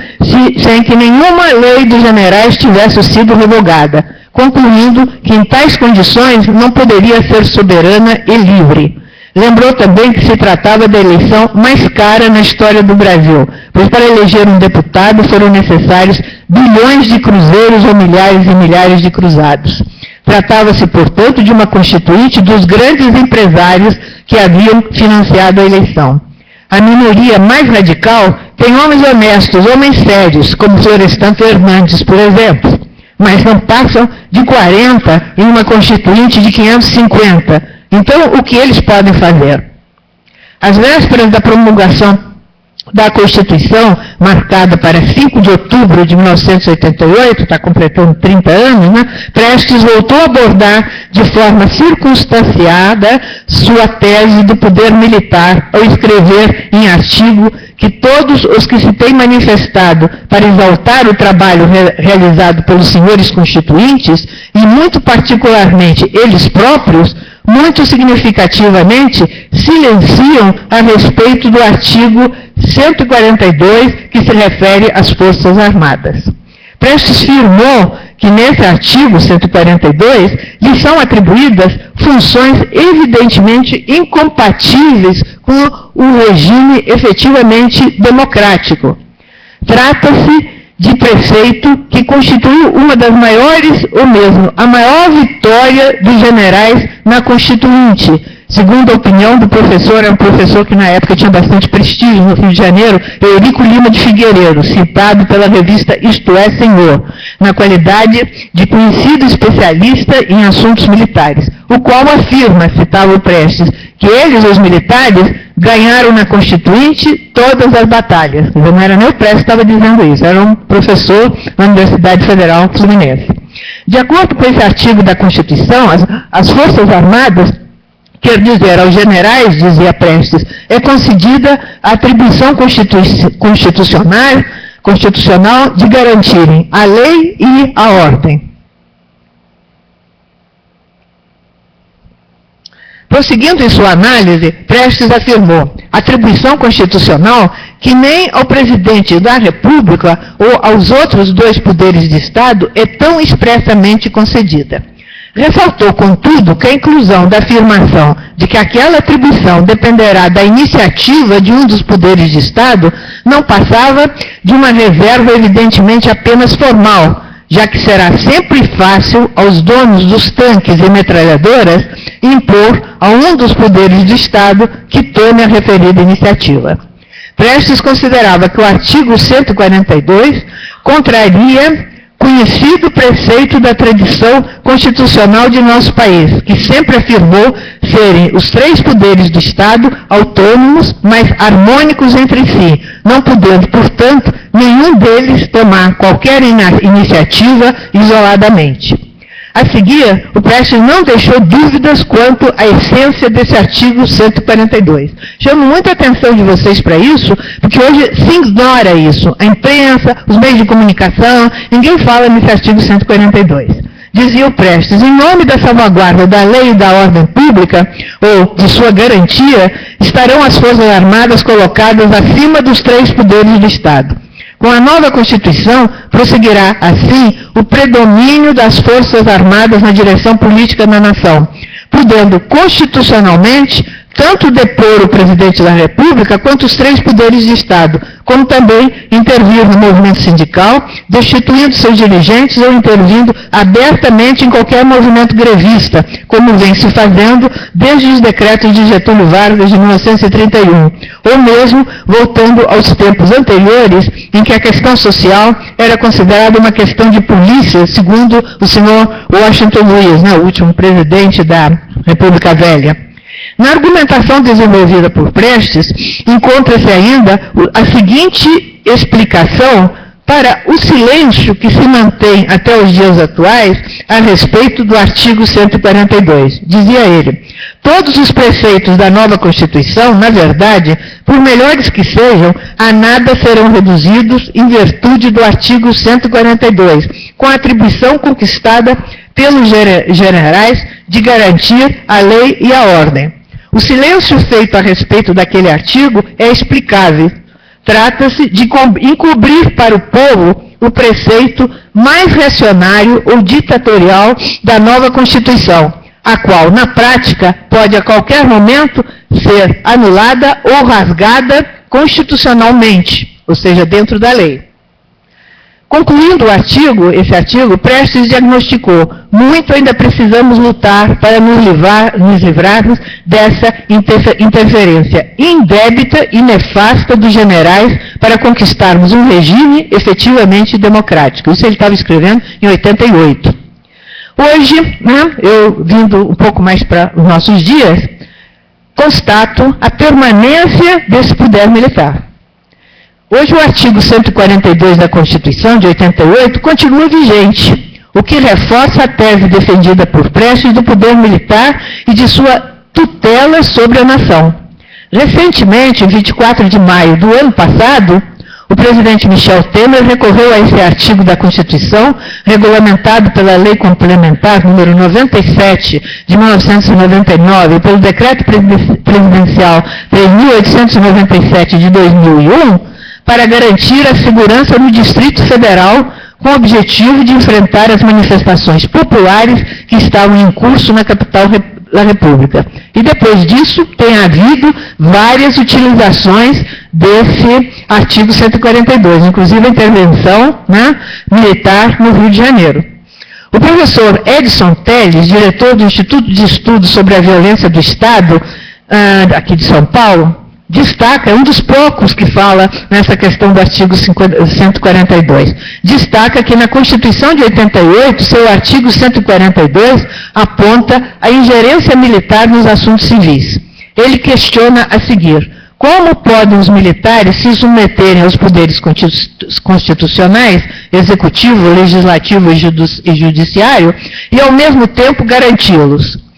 sem que nenhuma lei dos generais tivesse sido revogada, concluindo que em tais condições não poderia ser soberana e livre. Lembrou também que se tratava da eleição mais cara na história do Brasil, pois para eleger um deputado foram necessários bilhões de cruzeiros ou milhares e milhares de cruzados. Tratava-se, portanto, de uma constituinte dos grandes empresários que haviam financiado a eleição. A minoria mais radical tem homens honestos, homens sérios, como Florestan Fernandes, por exemplo, mas não passam de 40 em uma constituinte de 550. Então, o que eles podem fazer? Às vésperas da promulgação da Constituição, marcada para 5 de outubro de 1988, está completando 30 anos, né? Prestes voltou a abordar de forma circunstanciada sua tese do poder militar, ao escrever em artigo que todos os que se têm manifestado para exaltar o trabalho realizado pelos senhores constituintes, e muito particularmente eles próprios, muito significativamente, silenciam a respeito do artigo 142, que se refere às Forças Armadas. Prestes afirmou que nesse artigo 142 lhe são atribuídas funções evidentemente incompatíveis com o regime efetivamente democrático. Trata-se de preceito que constituiu uma das maiores, ou mesmo a maior vitória dos generais na Constituinte, segundo a opinião do professor, é um professor que na época tinha bastante prestígio no Rio de Janeiro, Eurico Lima de Figueiredo, citado pela revista Isto é, Senhor, na qualidade de conhecido especialista em assuntos militares, o qual afirma, citava o Prestes, que eles, os militares, ganharam na Constituinte todas as batalhas. Não era nem o Prestes que estava dizendo isso, era um professor da Universidade Federal Fluminense. De acordo com esse artigo da Constituição, as Forças Armadas, quer dizer, aos generais, dizia Prestes, é concedida a atribuição constitucional de garantirem a lei e a ordem. Prosseguindo em sua análise, Prestes afirmou: atribuição constitucional que nem ao presidente da República ou aos outros dois poderes de Estado é tão expressamente concedida. Ressaltou, contudo, que a inclusão da afirmação de que aquela atribuição dependerá da iniciativa de um dos poderes de Estado não passava de uma reserva evidentemente apenas formal, já que será sempre fácil aos donos dos tanques e metralhadoras impor a um dos poderes do Estado que tome a referida iniciativa. Prestes considerava que o artigo 142 contraria conhecido preceito da tradição constitucional de nosso país, que sempre afirmou serem os três poderes do Estado autônomos, mas harmônicos entre si, não podendo, portanto, nenhum deles tomar qualquer iniciativa isoladamente. A seguir, o Prestes não deixou dúvidas quanto à essência desse artigo 142. Chamo muita atenção de vocês para isso, porque hoje se ignora isso. A imprensa, os meios de comunicação, ninguém fala nesse artigo 142. Dizia o Prestes: em nome da salvaguarda da lei e da ordem pública, ou de sua garantia, estarão as Forças Armadas colocadas acima dos três poderes do Estado. Com a nova Constituição, prosseguirá, assim, o predomínio das Forças Armadas na direção política da nação, podendo constitucionalmente tanto depor o presidente da República quanto os três poderes de Estado, como também intervir no movimento sindical, destituindo seus dirigentes ou intervindo abertamente em qualquer movimento grevista, como vem se fazendo desde os decretos de Getúlio Vargas de 1931, ou mesmo voltando aos tempos anteriores, em que a questão social era considerada uma questão de polícia, segundo o senhor Washington Luiz, o último presidente da República Velha. Na argumentação desenvolvida por Prestes, encontra-se ainda a seguinte explicação para o silêncio que se mantém até os dias atuais a respeito do artigo 142. Dizia ele: todos os preceitos da nova Constituição, na verdade, por melhores que sejam, a nada serão reduzidos em virtude do artigo 142, com a atribuição conquistada pelos generais de garantir a lei e a ordem. O silêncio feito a respeito daquele artigo é explicável. Trata-se de encobrir para o povo o preceito mais reacionário ou ditatorial da nova Constituição, a qual, na prática, pode a qualquer momento ser anulada ou rasgada constitucionalmente, ou seja, dentro da lei. Concluindo esse artigo, Prestes diagnosticou: muito ainda precisamos lutar para nos livrarmos dessa interferência indébita e nefasta dos generais para conquistarmos um regime efetivamente democrático. Isso ele estava escrevendo em 88. Hoje, eu vindo um pouco mais para os nossos dias, constato a permanência desse poder militar. Hoje o artigo 142 da Constituição de 88 continua vigente, o que reforça a tese defendida por Prestes do poder militar e de sua tutela sobre a nação. Recentemente, em 24 de maio do ano passado, o presidente Michel Temer recorreu a esse artigo da Constituição, regulamentado pela Lei Complementar número 97 de 1999 e pelo Decreto Presidencial 3.897 de 2001, para garantir a segurança no Distrito Federal, com o objetivo de enfrentar as manifestações populares que estavam em curso na capital da República. E depois disso, tem havido várias utilizações desse artigo 142, inclusive a intervenção militar no Rio de Janeiro. O professor Edson Telles, diretor do Instituto de Estudos sobre a Violência do Estado, aqui de São Paulo, destaca, é um dos poucos que fala nessa questão do artigo 142, destaca que na Constituição de 88, seu artigo 142 aponta a ingerência militar nos assuntos civis. Ele questiona a seguir: como podem os militares se submeterem aos poderes constitucionais, executivo, legislativo e judiciário, e ao mesmo tempo garanti-los?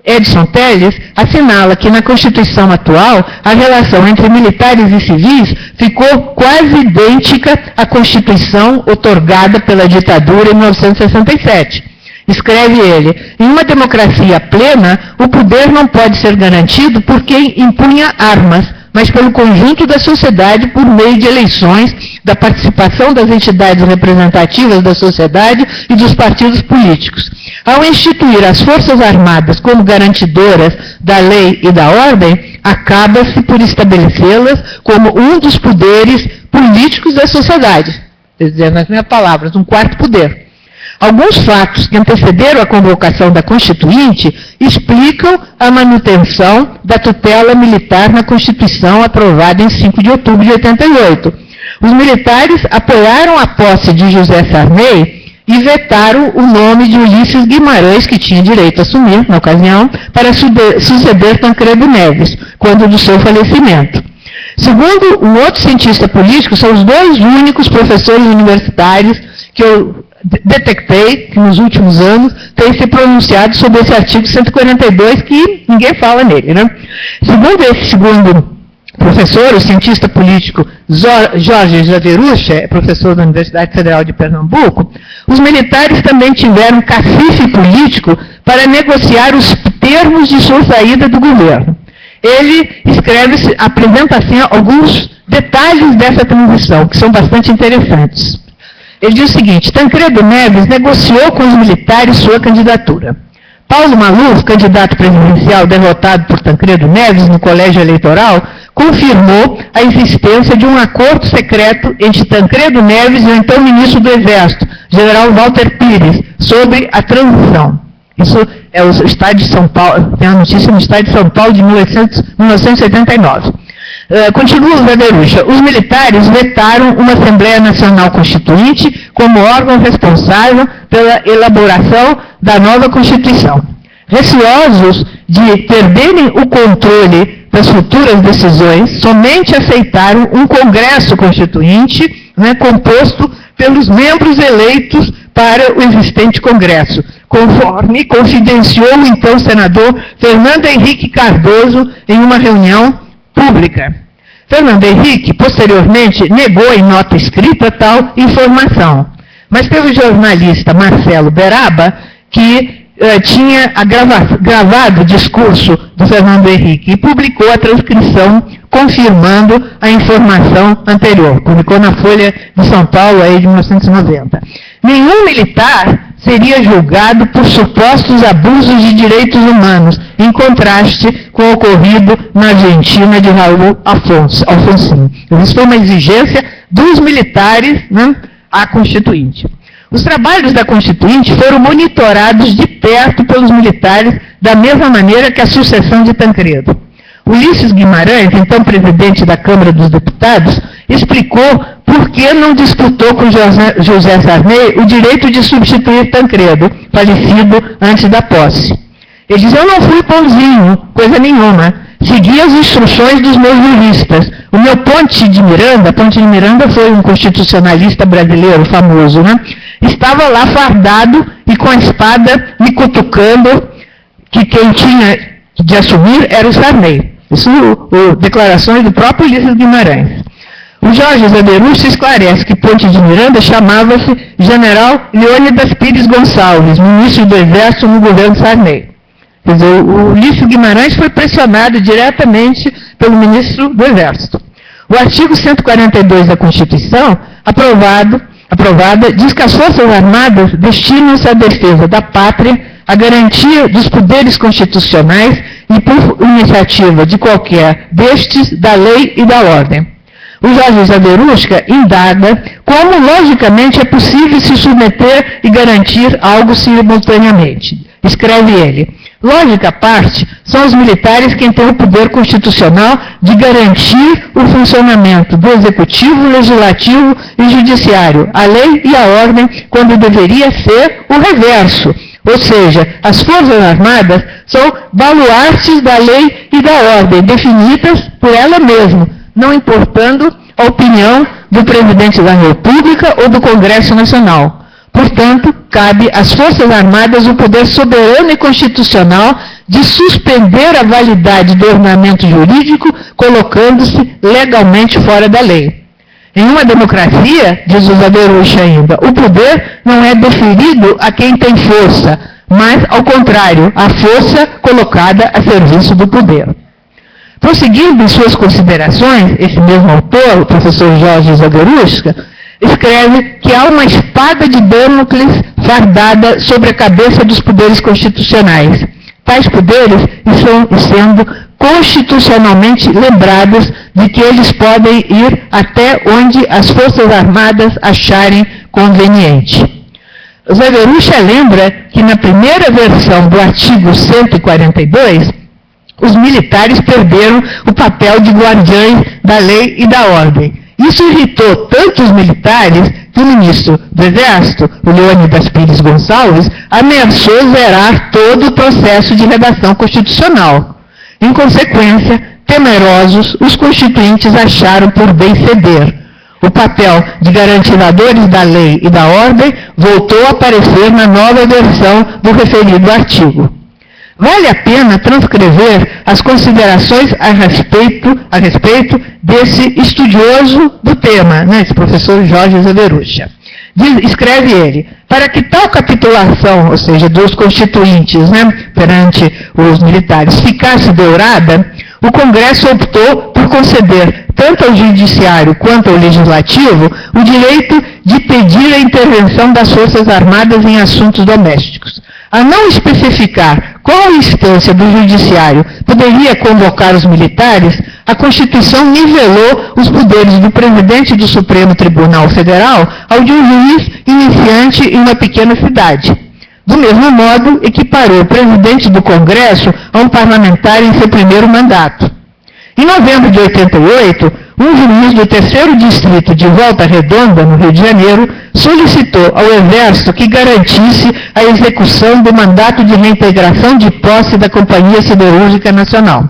Edson Telles assinala que na Constituição atual, a relação entre militares e civis ficou quase idêntica à Constituição outorgada pela ditadura em 1967. Escreve ele: em uma democracia plena, o poder não pode ser garantido por quem impunha armas, mas pelo conjunto da sociedade por meio de eleições, da participação das entidades representativas da sociedade e dos partidos políticos. Ao instituir as Forças Armadas como garantidoras da lei e da ordem, acaba-se por estabelecê-las como um dos poderes políticos da sociedade. Dizendo nas minhas palavras, um quarto poder. Alguns fatos que antecederam a convocação da Constituinte explicam a manutenção da tutela militar na Constituição aprovada em 5 de outubro de 88. Os militares apoiaram a posse de José Sarney e vetaram o nome de Ulisses Guimarães, que tinha direito a assumir, na ocasião, para suceder Tancredo Neves, quando do seu falecimento. Segundo um outro cientista político, são os dois únicos professores universitários que eu detectei que nos últimos anos têm se pronunciado sobre esse artigo 142, que ninguém fala nele, Segundo esse segundo professor, o cientista político Jorge Javerucha, professor da Universidade Federal de Pernambuco, os militares também tiveram cacife político para negociar os termos de sua saída do governo. Ele apresenta assim alguns detalhes dessa transição, que são bastante interessantes. Ele diz o seguinte: Tancredo Neves negociou com os militares sua candidatura. Paulo Maluf, candidato presidencial derrotado por Tancredo Neves no colégio eleitoral, confirmou a existência de um acordo secreto entre Tancredo Neves e o então ministro do Exército, general Walter Pires, sobre a transição. Isso é o Estado de São Paulo, tem a notícia no Estado de São Paulo de 1989. Continua o Javerucha. Os militares vetaram uma Assembleia Nacional Constituinte como órgão responsável pela elaboração da nova Constituição. Receosos de perderem o controle das futuras decisões, somente aceitaram um Congresso Constituinte, né, composto pelos membros eleitos para o existente Congresso, conforme confidenciou o então senador Fernando Henrique Cardoso em uma reunião pública. Fernando Henrique, posteriormente, negou em nota escrita tal informação. Mas teve o jornalista Marcelo Beraba, que tinha gravado o discurso do Fernando Henrique e publicou a transcrição confirmando a informação anterior. Publicou na Folha de São Paulo, aí, de 1990. Nenhum militar seria julgado por supostos abusos de direitos humanos, em contraste com o ocorrido na Argentina de Raul Alfonsin. Isso foi uma exigência dos militares, né, à Constituinte. Os trabalhos da Constituinte foram monitorados de perto pelos militares, da mesma maneira que a sucessão de Tancredo. Ulisses Guimarães, então presidente da Câmara dos Deputados, explicou por que não disputou com José Sarney o direito de substituir Tancredo, falecido antes da posse. Ele diz: eu não fui bonzinho, coisa nenhuma, segui as instruções dos meus juristas. O meu Ponte de Miranda foi um constitucionalista brasileiro famoso, né? Estava lá fardado e com a espada me cutucando, que quem tinha de assumir era o Sarney. Isso declarações do próprio Ulisses Guimarães. O Jorge Zaderucci esclarece que Ponte de Miranda chamava-se General Leônidas Pires Gonçalves, ministro do Exército no governo Sarney. Quer dizer, o Ulisses Guimarães foi pressionado diretamente pelo ministro do Exército. O artigo 142 da Constituição, aprovada, diz que as Forças Armadas destinam-se à defesa da pátria, à garantia dos poderes constitucionais e, por iniciativa de qualquer destes, da lei e da ordem. O Jorge Zaderushka indaga como, logicamente, é possível se submeter e garantir algo simultaneamente. Escreve ele: lógica à parte, são os militares quem têm o poder constitucional de garantir o funcionamento do Executivo, Legislativo e Judiciário, a lei e a ordem, quando deveria ser o reverso. Ou seja, as Forças Armadas são baluartes da lei e da ordem, definidas por ela mesma, não importando a opinião do Presidente da República ou do Congresso Nacional. Portanto, cabe às Forças Armadas o poder soberano e constitucional de suspender a validade do ordenamento jurídico, colocando-se legalmente fora da lei. Em uma democracia, diz o Zaderucci ainda, o poder não é deferido a quem tem força, mas, ao contrário, a força colocada a serviço do poder. Prosseguindo em suas considerações, esse mesmo autor, o professor Jorge Zaderushka, escreve que há uma espada de Damocles fardada sobre a cabeça dos poderes constitucionais. Tais poderes estão sendo constitucionalmente lembrados de que eles podem ir até onde as Forças Armadas acharem conveniente. Zaderushka lembra que na primeira versão do artigo 142, os militares perderam o papel de guardiães da lei e da ordem. Isso irritou tanto os militares que o ministro do Exército, o Leônidas Pires Gonçalves, ameaçou zerar todo o processo de redação constitucional. Em consequência, temerosos, os constituintes acharam por bem ceder. O papel de garantiradores da lei e da ordem voltou a aparecer na nova versão do referido artigo. Vale a pena transcrever as considerações a respeito desse estudioso do tema, né, esse professor Jorge Zaderushka. Escreve ele: para que tal capitulação, ou seja, dos constituintes, né, perante os militares, ficasse dourada, o Congresso optou por conceder tanto ao Judiciário quanto ao Legislativo o direito de pedir a intervenção das Forças Armadas em assuntos domésticos. A não especificar qual instância do Judiciário poderia convocar os militares, a Constituição nivelou os poderes do presidente do Supremo Tribunal Federal ao de um juiz iniciante em uma pequena cidade. Do mesmo modo, equiparou o presidente do Congresso a um parlamentar em seu primeiro mandato. Em novembro de 88, um juiz do 3º Distrito de Volta Redonda, no Rio de Janeiro, solicitou ao Exército que garantisse a execução do mandato de reintegração de posse da Companhia Siderúrgica Nacional.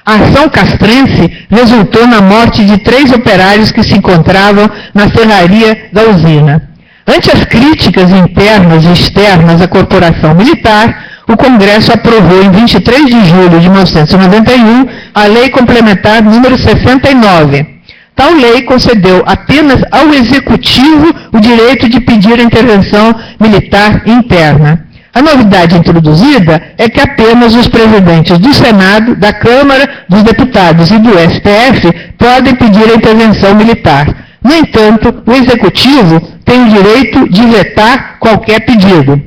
A ação castrense resultou na morte de 3 operários que se encontravam na serraria da usina. Ante as críticas internas e externas à corporação militar, o Congresso aprovou em 23 de julho de 1991 a Lei Complementar número 69. Tal lei concedeu apenas ao Executivo o direito de pedir a intervenção militar interna. A novidade introduzida é que apenas os presidentes do Senado, da Câmara dos Deputados e do STF podem pedir a intervenção militar. No entanto, o Executivo tem o direito de vetar qualquer pedido.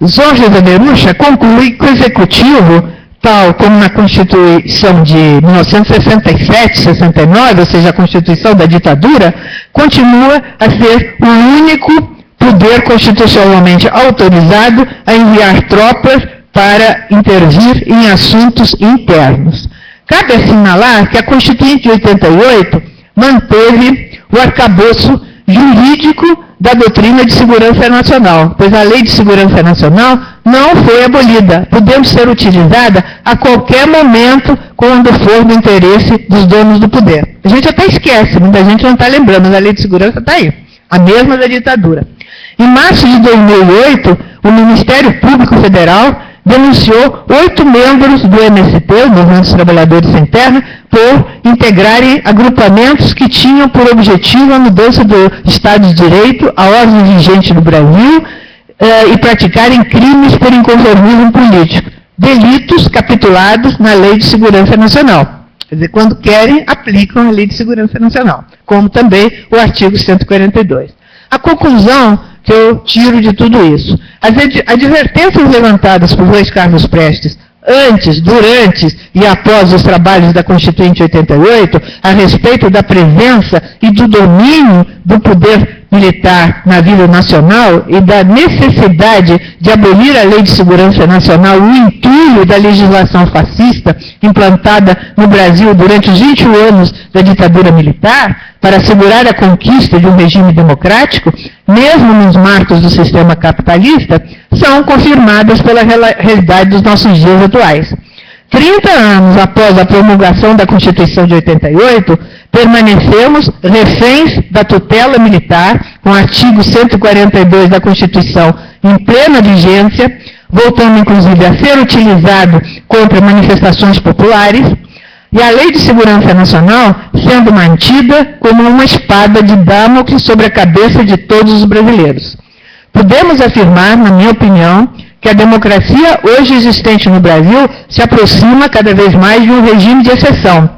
Jorge Zaderucha conclui que o Executivo, tal como na Constituição de 1967-69, ou seja, a Constituição da ditadura, continua a ser o único poder constitucionalmente autorizado a enviar tropas para intervir em assuntos internos. Cabe assinalar que a Constituinte de 88 manteve o arcabouço jurídico da doutrina de segurança nacional, pois a Lei de Segurança Nacional não foi abolida, podendo ser utilizada a qualquer momento quando for do interesse dos donos do poder. A gente até esquece, muita gente não está lembrando, mas a Lei de Segurança está aí, a mesma da ditadura. Em março de 2008, o Ministério Público Federal denunciou 8 membros do MST, o Movimento dos Trabalhadores Sem Terra, por integrarem agrupamentos que tinham por objetivo a mudança do Estado de Direito, a ordem vigente no Brasil, e praticarem crimes por inconformismo político. Delitos capitulados na Lei de Segurança Nacional. Quer dizer, quando querem, aplicam a Lei de Segurança Nacional, como também o artigo 142. A conclusão que eu tiro de tudo isso: as advertências levantadas por Luiz Carlos Prestes antes, durante e após os trabalhos da Constituinte 88, a respeito da presença e do domínio do poder militar na vida nacional e da necessidade de abolir a Lei de Segurança Nacional e o entulho da legislação fascista implantada no Brasil durante os 21 anos da ditadura militar, para assegurar a conquista de um regime democrático, mesmo nos marcos do sistema capitalista, são confirmadas pela realidade dos nossos dias atuais. 30 anos após a promulgação da Constituição de 88, permanecemos reféns da tutela militar, com o artigo 142 da Constituição em plena vigência, voltando inclusive a ser utilizado contra manifestações populares, e a Lei de Segurança Nacional sendo mantida como uma espada de Damocles sobre a cabeça de todos os brasileiros. Podemos afirmar, na minha opinião, que a democracia hoje existente no Brasil se aproxima cada vez mais de um regime de exceção.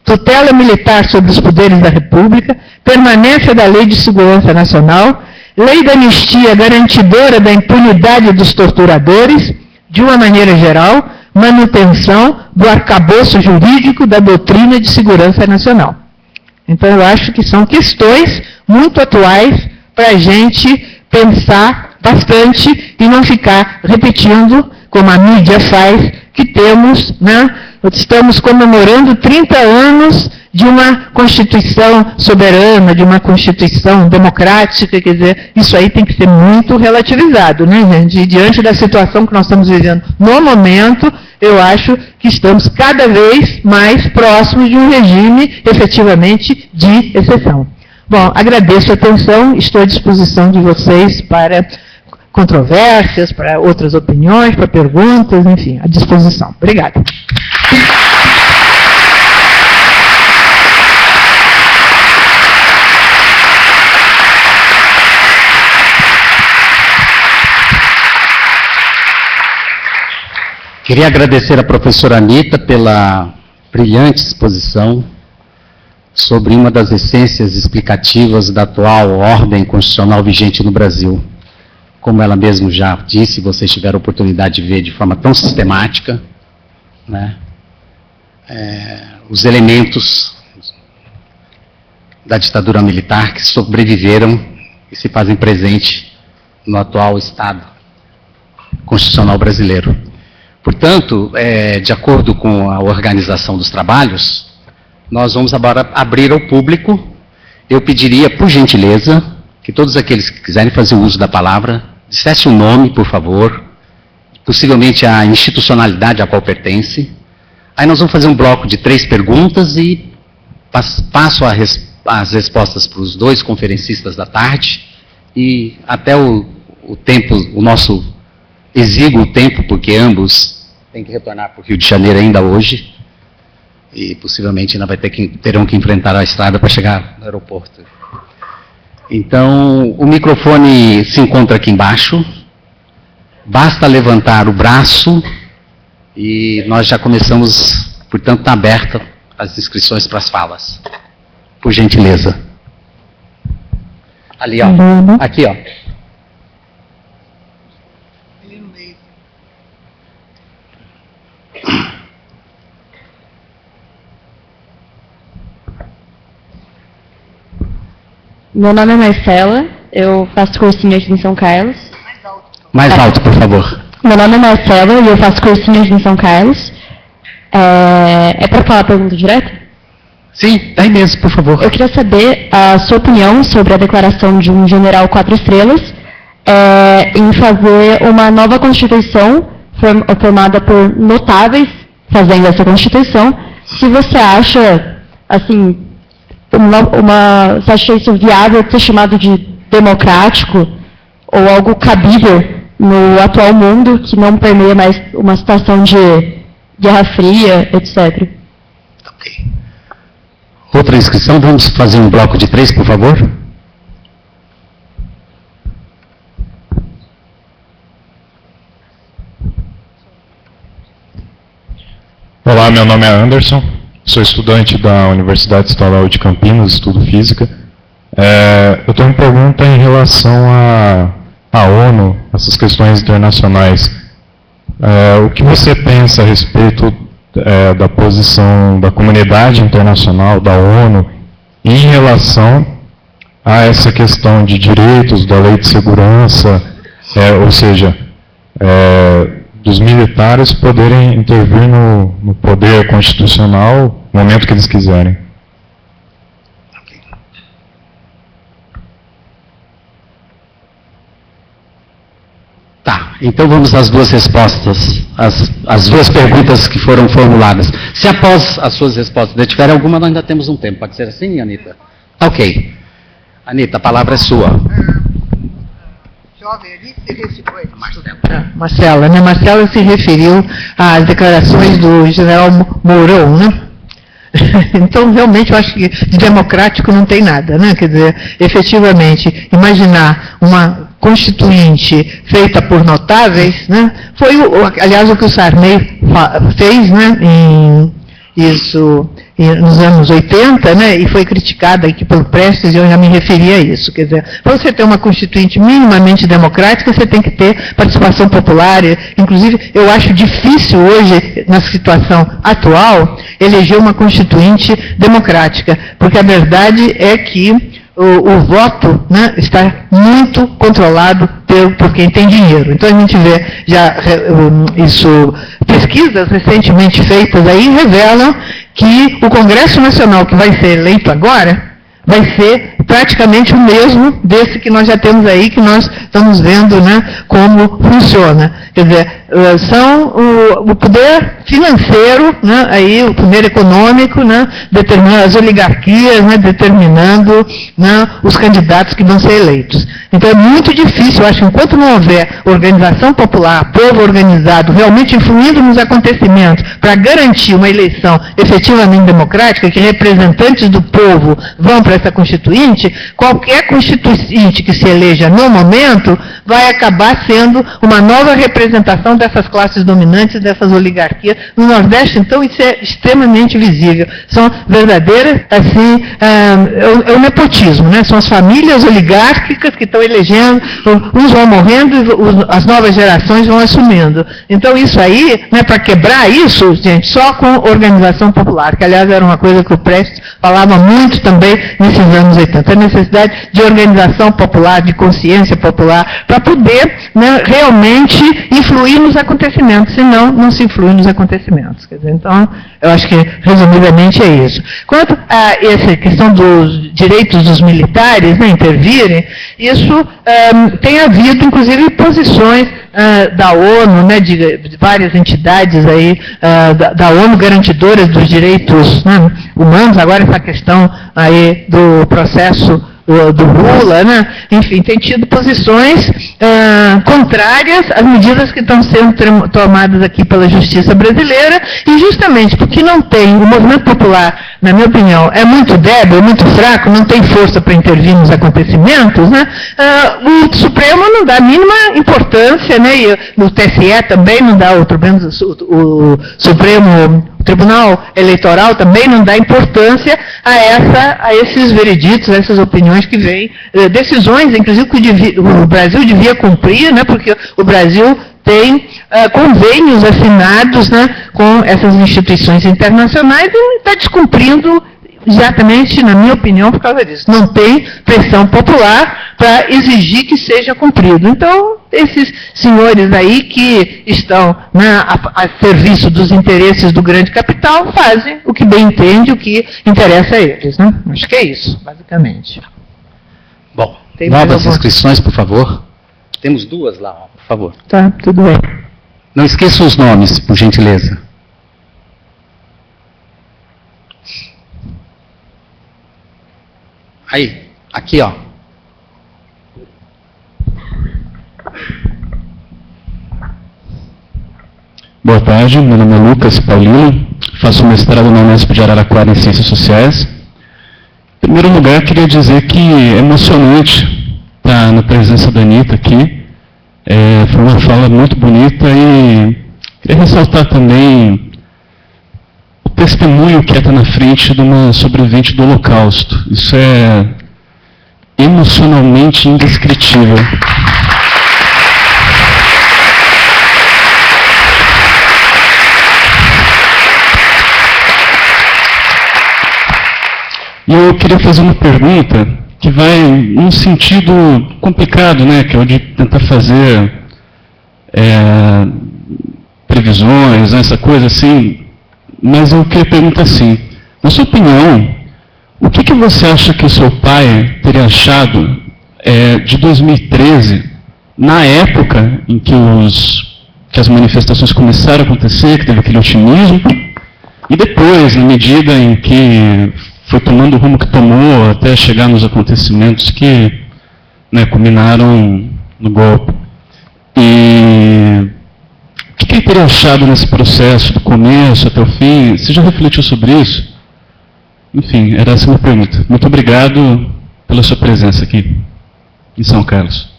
Tutela militar sobre os poderes da República, permanência da Lei de Segurança Nacional, lei da anistia garantidora da impunidade dos torturadores, de uma maneira geral, manutenção do arcabouço jurídico da doutrina de segurança nacional. Então, eu acho que são questões muito atuais para a gente pensar bastante e não ficar repetindo, como a mídia faz, que temos, estamos comemorando 30 anos de uma Constituição soberana, de uma Constituição democrática, quer dizer, isso aí tem que ser muito relativizado, né, gente? E diante da situação que nós estamos vivendo no momento, eu acho que estamos cada vez mais próximos de um regime, efetivamente, de exceção. Bom, agradeço a atenção, estou à disposição de vocês para controvérsias, para outras opiniões, para perguntas, enfim, à disposição. Obrigada. Queria agradecer à professora Anita pela brilhante exposição sobre uma das essências explicativas da atual ordem constitucional vigente no Brasil. Como ela mesma já disse, vocês tiveram a oportunidade de ver de forma tão sistemática, né, os elementos da ditadura militar que sobreviveram e se fazem presente no atual Estado constitucional brasileiro. Portanto, de acordo com a organização dos trabalhos, nós vamos agora abrir ao público. Eu pediria, por gentileza, que todos aqueles que quiserem fazer uso da palavra, dissesse o nome, por favor, possivelmente a institucionalidade a qual pertence. Aí nós vamos fazer um bloco de 3 perguntas e passo as respostas para os 2 conferencistas da tarde, e até o tempo, o nosso exíguo tempo, porque ambos têm que retornar para o Rio de Janeiro ainda hoje, e possivelmente ainda terão que enfrentar a estrada para chegar no aeroporto. Então, o microfone se encontra aqui embaixo, basta levantar o braço e nós já começamos, portanto, está aberta as inscrições para as falas. Por gentileza. Ali, ó. Aqui, ó. Meu nome é Marcela, eu faço cursinho aqui em São Carlos. Mais alto, por favor. Meu nome é Marcela e eu faço cursinho aqui em São Carlos. É para falar a pergunta direta? Sim, daí mesmo, por favor. Eu queria saber a sua opinião sobre a declaração de um general 4 estrelas em fazer uma nova Constituição formada por notáveis fazendo essa Constituição. Se você acha, assim, você acha isso viável de ser chamado de democrático ou algo cabível no atual mundo que não permeia mais uma situação de Guerra Fria, etc. Ok. Outra inscrição, vamos fazer um bloco de 3, por favor? Olá, meu nome é Anderson, sou estudante da Universidade Estadual de Campinas, estudo Física. Eu tenho uma pergunta em relação à ONU, essas questões internacionais. O que você pensa a respeito da posição da comunidade internacional, da ONU, em relação a essa questão de direitos, da lei de segurança, ou seja, dos militares poderem intervir no poder constitucional no momento que eles quiserem? Tá, então vamos às 2 respostas, as 2 perguntas que foram formuladas. Se após as suas respostas ainda tiver alguma, nós ainda temos um tempo. Pode ser assim, Anitta? Ok. Anitta, a palavra é sua. Jovem ali se referiu. Marcela, né? Marcela se referiu às declarações do general Mourão, né? Então, realmente, eu acho que de democrático não tem nada, né? Quer dizer, efetivamente, imaginar uma constituinte feita por notáveis, né? Foi, aliás, o que o Sarney fez, né? Nos anos 80, né, e foi criticada aqui pelo Prestes, e eu já me referi a isso. Quer dizer, para você ter uma constituinte minimamente democrática, você tem que ter participação popular. Inclusive, eu acho difícil hoje, na situação atual, eleger uma constituinte democrática, porque a verdade é que o voto, né, está muito controlado por quem tem dinheiro. Então a gente vê já pesquisas recentemente feitas aí revelam que o Congresso Nacional que vai ser eleito agora vai ser praticamente o mesmo desse que nós já temos aí, que nós estamos vendo, né, como funciona. Quer dizer, são o poder financeiro, né, aí, o poder econômico, né, determinando as oligarquias, né, determinando, né, os candidatos que vão ser eleitos. Então é muito difícil, eu acho que enquanto não houver organização popular, povo organizado, realmente influindo nos acontecimentos, para garantir uma eleição efetivamente democrática, que representantes do povo vão para essa constituinte, qualquer constituinte que se eleja no momento vai acabar sendo uma nova representação dessas classes dominantes, dessas oligarquias. No Nordeste, então, isso é extremamente visível. São verdadeiras, assim, é o nepotismo, né? São as famílias oligárquicas que estão elegendo, uns vão morrendo e as novas gerações vão assumindo. Então, isso aí, né, para quebrar isso, gente, só com organização popular, que, aliás, era uma coisa que o Prestes falava muito também nesses anos 80. A necessidade de organização popular, de consciência popular, para poder, né, realmente influir nos acontecimentos, senão não se influi nos acontecimentos. Quer dizer, então, eu acho que, resumidamente, é isso. Quanto a essa questão dos direitos dos militares, né, intervirem, isso tem havido, inclusive, posições da ONU, né, de várias entidades aí, da ONU garantidoras dos direitos, né, humanos, agora essa questão aí do processo do Lula, né? Enfim, tem tido posições contrárias às medidas que estão sendo tomadas aqui pela justiça brasileira, e justamente porque não tem, o movimento popular, na minha opinião, é muito débil, muito fraco, não tem força para intervir nos acontecimentos, né? O Supremo não dá a mínima importância, né? E o TSE também não dá, o Supremo, o Tribunal Eleitoral também não dá importância a esses vereditos, a essas opiniões que vêm, decisões, inclusive, que o Brasil devia cumprir, né, porque o Brasil tem convênios assinados, né, com essas instituições internacionais e está descumprindo exatamente, na minha opinião, por causa disso. Não tem pressão popular para exigir que seja cumprido. Então, esses senhores aí que estão, né, a serviço dos interesses do grande capital fazem o que bem entende, o que interessa a eles. Né? Acho que é isso, basicamente. Bom, novas inscrições, por favor. Temos duas lá, ó, por favor. Tá, tudo bem. Não esqueça os nomes, por gentileza. Aí, aqui, ó. Boa tarde, meu nome é Lucas Paulino, faço mestrado na Unesp de Araraquara em Ciências Sociais. Em primeiro lugar, queria dizer que é emocionante estar na presença da Anitta aqui. Foi uma fala muito bonita e queria ressaltar também o testemunho que está na frente de uma sobrevivente do Holocausto. Isso é emocionalmente indescritível. E eu queria fazer uma pergunta que vai num sentido complicado, né, que é o de tentar fazer previsões, né, essa coisa assim. Mas eu queria perguntar assim, na sua opinião, o que você acha que o seu pai teria achado de 2013, na época em que as manifestações começaram a acontecer, que teve aquele otimismo, e depois, na medida em que foi tomando o rumo que tomou, até chegar nos acontecimentos que, né, culminaram no golpe. E o que ele teria achado nesse processo, do começo até o fim? Você já refletiu sobre isso? Enfim, era essa a minha pergunta. Muito obrigado pela sua presença aqui em São Carlos.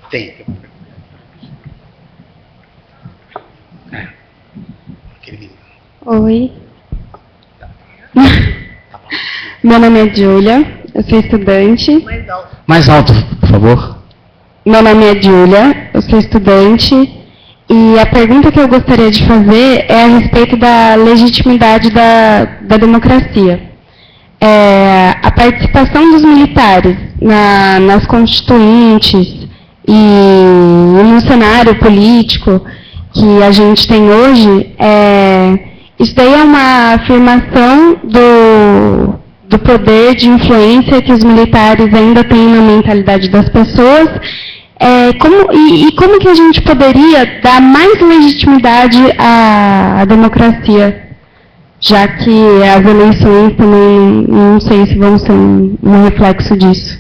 Tem. Oi. Meu nome é Júlia, eu sou estudante. Mais alto, por favor. Meu nome é Júlia, eu sou estudante. E a pergunta que eu gostaria de fazer é a respeito da legitimidade da democracia. A participação dos militares nas constituintes e no cenário político que a gente tem hoje, isso daí é uma afirmação do poder de influência que os militares ainda têm na mentalidade das pessoas. Como que a gente poderia dar mais legitimidade à democracia, já que as eleições também não sei se vão ser um reflexo disso.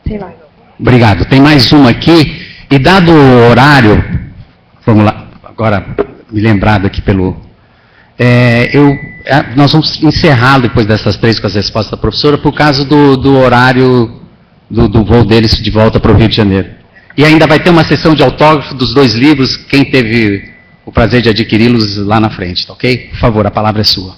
Sei lá. Obrigado. Tem mais uma aqui. E dado o horário, vamos lá, agora me lembrado aqui pelo... nós vamos encerrar depois dessas três com as respostas da professora, por causa do horário do voo deles de volta para o Rio de Janeiro. E ainda vai ter uma sessão de autógrafo dos dois livros, quem teve o prazer de adquiri-los lá na frente, tá ok? Por favor, a palavra é sua.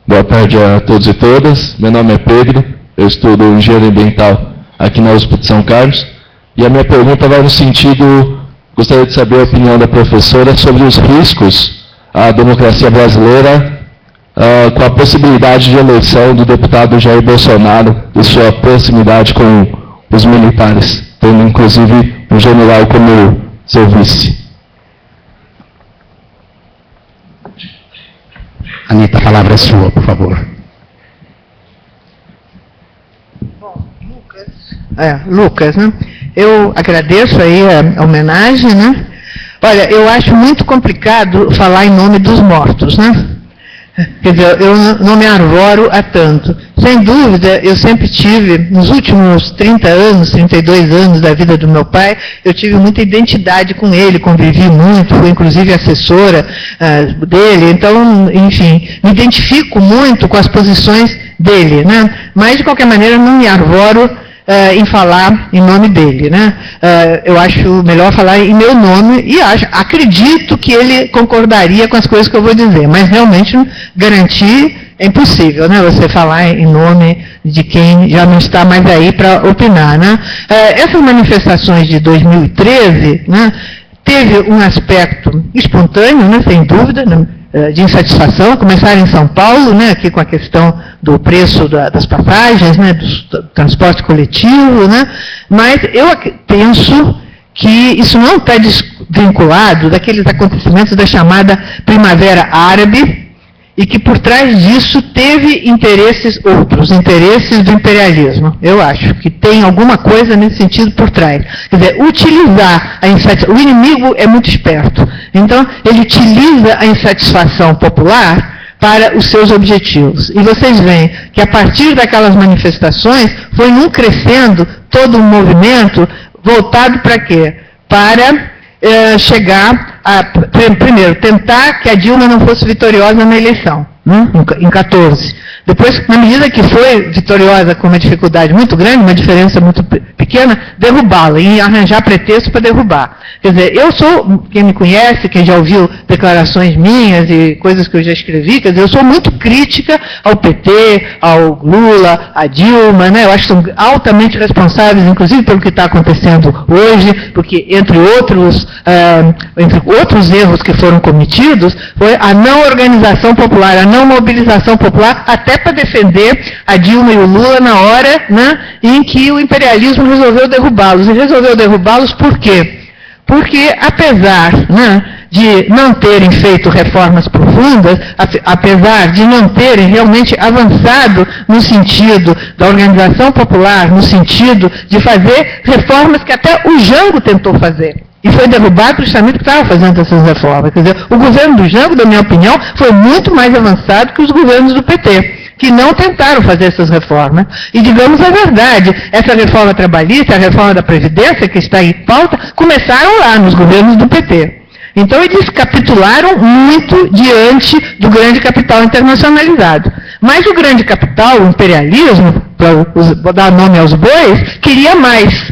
Boa tarde a todos e todas. Meu nome é Pedro, eu estudo Engenharia Ambiental aqui na USP de São Carlos. E a minha pergunta vai no sentido, gostaria de saber a opinião da professora sobre os riscos à democracia brasileira com a possibilidade de eleição do deputado Jair Bolsonaro e sua proximidade com os militares, tendo inclusive um general como seu vice. Anita, a palavra é sua, por favor. Bom, Lucas, né? Eu agradeço aí a homenagem, né? Olha, eu acho muito complicado falar em nome dos mortos, né? Quer dizer, eu não me arvoro a tanto. Sem dúvida, eu sempre tive, nos últimos 30 anos, 32 anos da vida do meu pai, eu tive muita identidade com ele, convivi muito, fui inclusive assessora dele, então, enfim, me identifico muito com as posições dele, né? Mas, de qualquer maneira, não me arvoro em falar em nome dele, né? Eu acho melhor falar em meu nome e acredito que ele concordaria com as coisas que eu vou dizer, mas realmente garantir é impossível, né? Você falar em nome de quem já não está mais aí para opinar, né? Essas manifestações de 2013, né, teve um aspecto espontâneo, né, sem dúvida, né, de insatisfação, começaram em São Paulo, né, aqui com a questão do preço das passagens, né, do transporte coletivo, né, mas eu penso que isso não está desvinculado daqueles acontecimentos da chamada Primavera Árabe, e que por trás disso teve interesses outros, interesses do imperialismo. Eu acho que tem alguma coisa nesse sentido por trás. Quer dizer, utilizar a insatisfação. O inimigo é muito esperto. Então, ele utiliza a insatisfação popular para os seus objetivos. E vocês veem que a partir daquelas manifestações foi num crescendo todo um movimento voltado para quê? Para chegar a, primeiro, tentar que a Dilma não fosse vitoriosa na eleição, né, em 14. Depois, na medida que foi vitoriosa com uma dificuldade muito grande, uma diferença muito pequena, derrubá-la e arranjar pretexto para derrubar. Quer dizer, eu sou, quem me conhece, quem já ouviu declarações minhas e coisas que eu já escrevi, quer dizer, eu sou muito crítica ao PT, ao Lula, à Dilma, né? Eu acho que são altamente responsáveis, inclusive pelo que está acontecendo hoje, porque, entre outros erros que foram cometidos, foi a não organização popular, a não mobilização popular, até para defender a Dilma e o Lula na hora, né, em que o imperialismo resolveu derrubá-los. E resolveu derrubá-los por quê? Porque, apesar, né, de não terem feito reformas profundas, apesar de não terem realmente avançado no sentido da organização popular, no sentido de fazer reformas que até o Jango tentou fazer. E foi derrubado justamente porque estava fazendo essas reformas. Quer dizer, o governo do Jango, na minha opinião, foi muito mais avançado que os governos do PT, que não tentaram fazer essas reformas. E, digamos a verdade, essa reforma trabalhista, a reforma da Previdência, que está em pauta, começaram lá, nos governos do PT. Então, eles capitularam muito diante do grande capital internacionalizado. Mas o grande capital, o imperialismo, para dar nome aos bois, queria mais.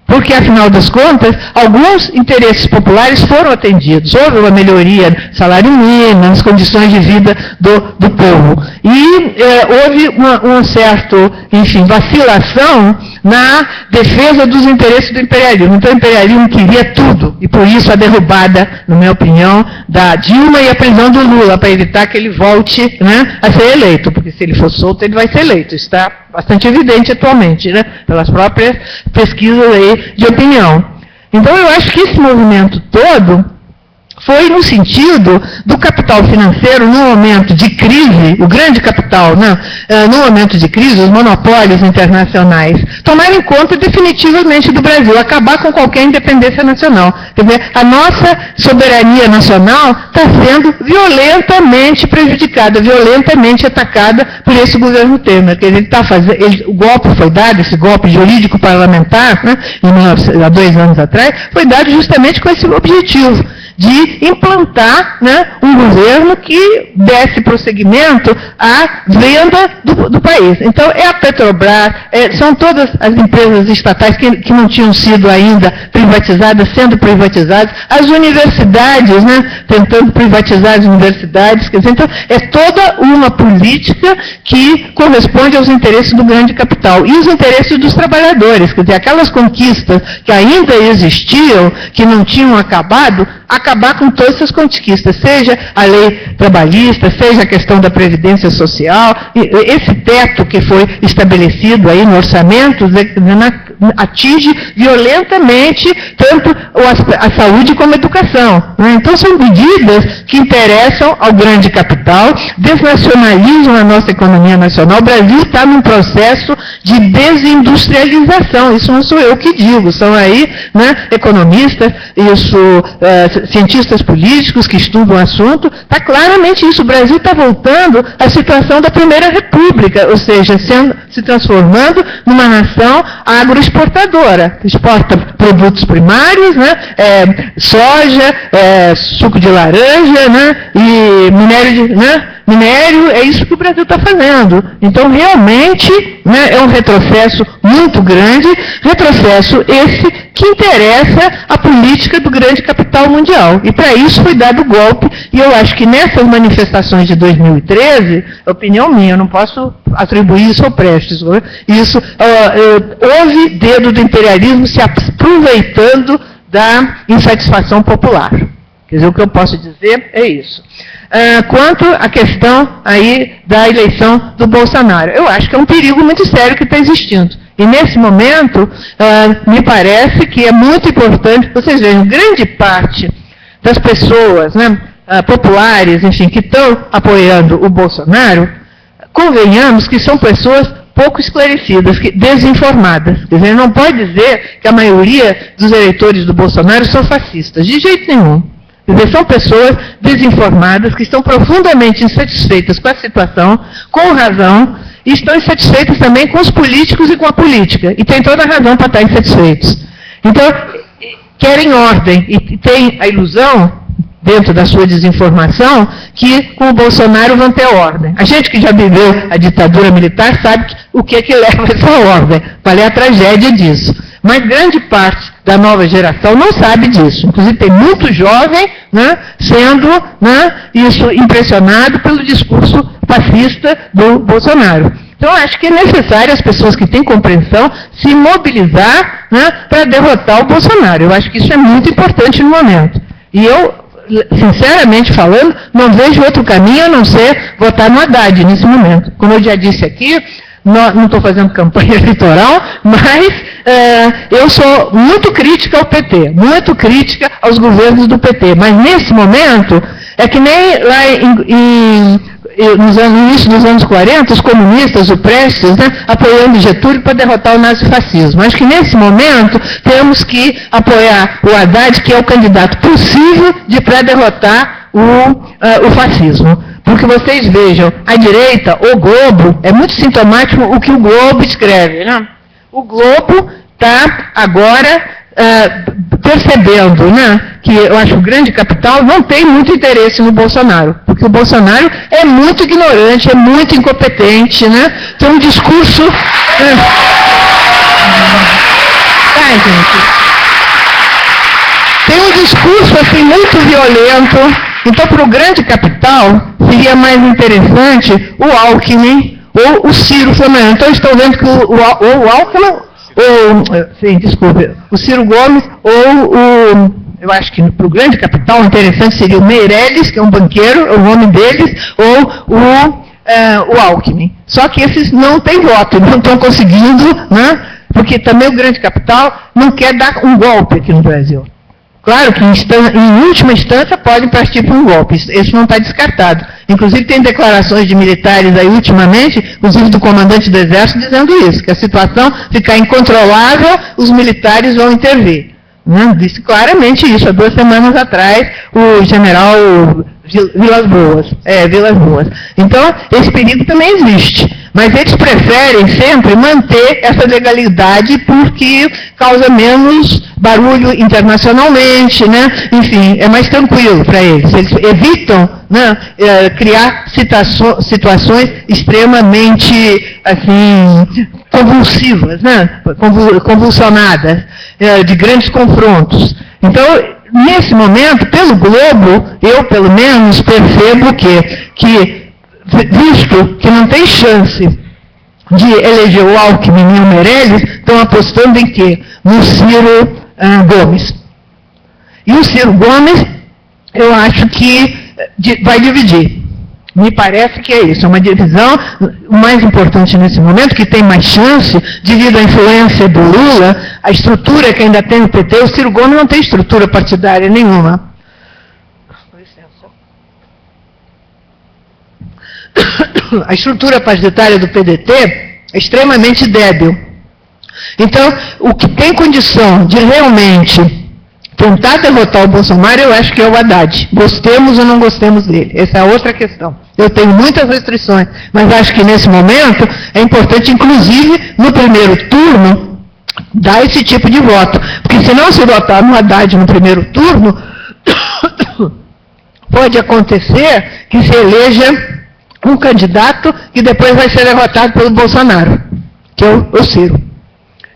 Porque, afinal das contas, alguns interesses populares foram atendidos. Houve uma melhoria no salário mínimo, nas condições de vida do povo. E houve uma certa, enfim, vacilação na defesa dos interesses do imperialismo. Então, o imperialismo queria tudo. E, por isso, a derrubada, na minha opinião, da Dilma e a prisão do Lula, para evitar que ele volte, né, a ser eleito. Porque, se ele for solto, ele vai ser eleito. Está bastante evidente atualmente, né, pelas próprias pesquisas aí de opinião. Então, eu acho que esse movimento todo foi no sentido do capital financeiro no momento de crise, o grande capital, né, no momento de crise, os monopólios internacionais, tomarem conta definitivamente do Brasil, acabar com qualquer independência nacional. Quer dizer, a nossa soberania nacional está sendo violentamente prejudicada, violentamente atacada por esse governo Temer. Que ele está fazendo, o golpe foi dado, esse golpe jurídico parlamentar, né, há 2 anos atrás, foi dado justamente com esse objetivo, de implantar, né, um governo que desse prosseguimento à venda do país. Então, é a Petrobras, são todas as empresas estatais que não tinham sido ainda privatizadas, sendo privatizadas, as universidades, né, tentando privatizar as universidades. Quer dizer, então, é toda uma política que corresponde aos interesses do grande capital e os interesses dos trabalhadores. Quer dizer, aquelas conquistas que ainda existiam, que não tinham acabado, acabar com todas essas conquistas, seja a lei trabalhista, seja a questão da previdência social, esse teto que foi estabelecido aí no orçamento atinge violentamente tanto a saúde como a educação. Né? Então são medidas que interessam ao grande capital, desnacionalizam a nossa economia nacional. O Brasil está num processo de desindustrialização, isso não sou eu que digo, são aí, né, economistas, cientistas políticos que estudam o assunto, está claramente isso. O Brasil está voltando à situação da Primeira República, ou seja, se transformando numa nação agroexportadora, exporta produtos primários, né, soja, suco de laranja, né, e minério, é isso que o Brasil está fazendo. Então, realmente, né, é um retrocesso muito grande, retrocesso esse que interessa a política do grande capital mundial. E para isso foi dado o golpe, e eu acho que nessas manifestações de 2013, opinião minha, eu não posso atribuir isso ao Prestes, isso, houve dedo do imperialismo se aproveitando da insatisfação popular. Quer dizer, o que eu posso dizer é isso. Quanto à questão aí da eleição do Bolsonaro, eu acho que é um perigo muito sério que está existindo. E nesse momento, me parece que é muito importante, vocês vejam, grande parte das pessoas, né, populares, enfim, que estão apoiando o Bolsonaro, convenhamos que são pessoas pouco esclarecidas, desinformadas. Quer dizer, não pode dizer que a maioria dos eleitores do Bolsonaro são fascistas, de jeito nenhum. Quer dizer, são pessoas desinformadas que estão profundamente insatisfeitas com a situação, com razão, e estão insatisfeitas também com os políticos e com a política. E tem toda a razão para estar insatisfeitos. Então, querem ordem e têm a ilusão, dentro da sua desinformação, que com o Bolsonaro vão ter ordem. A gente que já viveu a ditadura militar sabe o que é que leva essa ordem, qual é a tragédia disso. Mas grande parte da nova geração não sabe disso. Inclusive tem muito jovem, né, sendo, né, isso impressionado pelo discurso fascista do Bolsonaro. Então, acho que é necessário as pessoas que têm compreensão se mobilizar, né, para derrotar o Bolsonaro. Eu acho que isso é muito importante no momento. E eu, sinceramente falando, não vejo outro caminho a não ser votar no Haddad nesse momento. Como eu já disse aqui, não estou fazendo campanha eleitoral, mas eu sou muito crítica ao PT, muito crítica aos governos do PT. Mas nesse momento, é que nem lá no início dos anos 40, os comunistas, o Prestes, né, apoiando Getúlio para derrotar o nazifascismo. Acho que nesse momento temos que apoiar o Haddad, que é o candidato possível para derrotar o fascismo. Porque vocês vejam, a direita, o Globo, é muito sintomático o que o Globo escreve. Né? O Globo está agora percebendo, né, que eu acho que o grande capital não tem muito interesse no Bolsonaro, porque o Bolsonaro é muito ignorante, é muito incompetente, né? Tem um discurso... gente. Tem um discurso assim muito violento. Então, para o grande capital, seria mais interessante o Alckmin ou o Ciro Flamanã. Então, estão vendo que o Alckmin... o Ciro Gomes eu acho que para o grande capital o interessante seria o Meirelles, que é um banqueiro, é o nome deles, ou o Alckmin. Só que esses não têm voto, não estão conseguindo, né? Porque também o grande capital não quer dar um golpe aqui no Brasil. Claro que em última instância podem partir para um golpe, isso não está descartado. Inclusive tem declarações de militares aí ultimamente, inclusive do comandante do Exército, dizendo isso, que a situação ficar incontrolável, os militares vão intervir. Disse claramente isso, há 2 semanas atrás, o general Vilas Boas. Então, esse perigo também existe. Mas eles preferem sempre manter essa legalidade porque causa menos barulho internacionalmente, né? Enfim, é mais tranquilo para eles. Eles evitam, né, criar situações extremamente assim, convulsivas, né? Convulsionadas, de grandes confrontos. Então, nesse momento, pelo Globo, eu pelo menos percebo que visto que não tem chance de eleger o Alckmin e o Meirelles, estão apostando em quê? No Ciro Gomes. E o Ciro Gomes eu acho que vai dividir. Me parece que é isso, é uma divisão. O mais importante nesse momento, que tem mais chance, devido à influência do Lula, a estrutura que ainda tem o PT, o Ciro Gomes não tem estrutura partidária nenhuma. Com licença. A estrutura partidária do PDT é extremamente débil. Então, o que tem condição de realmente tentar derrotar o Bolsonaro, eu acho que é o Haddad. Gostemos ou não gostemos dele. Essa é a outra questão. Eu tenho muitas restrições, mas acho que nesse momento é importante, inclusive, no primeiro turno, dar esse tipo de voto. Porque se não se votar no Haddad no primeiro turno, pode acontecer que se eleja um candidato que depois vai ser derrotado pelo Bolsonaro, que é o Ciro.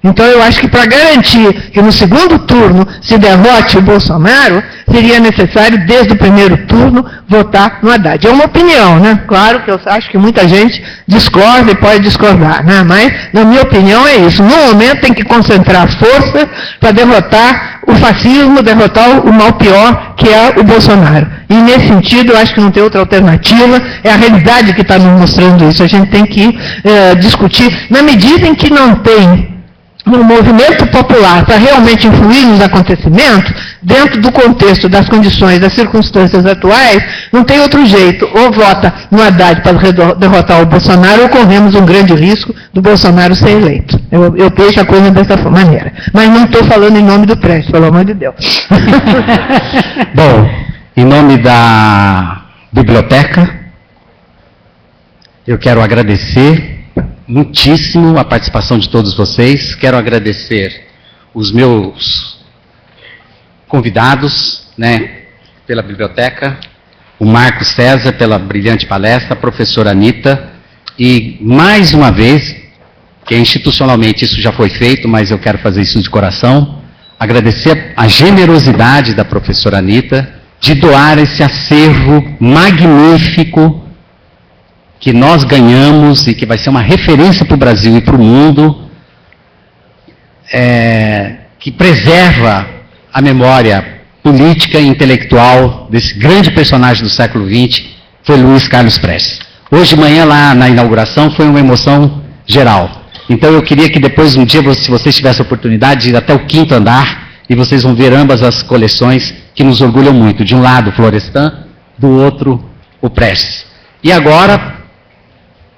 Então, eu acho que para garantir que no segundo turno se derrote o Bolsonaro, seria necessário, desde o primeiro turno, votar no Haddad. É uma opinião, né? Claro que eu acho que muita gente discorda e pode discordar, né? Mas, na minha opinião, é isso. No momento, tem que concentrar força para derrotar o fascismo, derrotar o mal pior, que é o Bolsonaro. E, nesse sentido, eu acho que não tem outra alternativa. É a realidade que está nos mostrando isso. A gente tem que discutir. Na medida em que não tem no movimento popular para realmente influir nos acontecimentos, dentro do contexto das condições, das circunstâncias atuais, não tem outro jeito. Ou vota no Haddad para derrotar o Bolsonaro, ou corremos um grande risco do Bolsonaro ser eleito. Eu vejo a coisa dessa maneira. Mas não estou falando em nome do Prestes, pelo amor de Deus. Bom, em nome da biblioteca, eu quero agradecer muitíssimo a participação de todos vocês. Quero agradecer os meus convidados, né, pela biblioteca, o Marcos César pela brilhante palestra, a professora Anita, e mais uma vez, que institucionalmente isso já foi feito, mas eu quero fazer isso de coração, agradecer a generosidade da professora Anita de doar esse acervo magnífico que nós ganhamos e que vai ser uma referência para o Brasil e para o mundo, que preserva a memória política e intelectual desse grande personagem do século XX, foi Luiz Carlos Prestes. Hoje de manhã, lá na inauguração, foi uma emoção geral. Então eu queria que depois, um dia, se vocês tivessem a oportunidade de ir até o 5º andar, e vocês vão ver ambas as coleções que nos orgulham muito. De um lado, Florestan, do outro, o Prestes. E agora,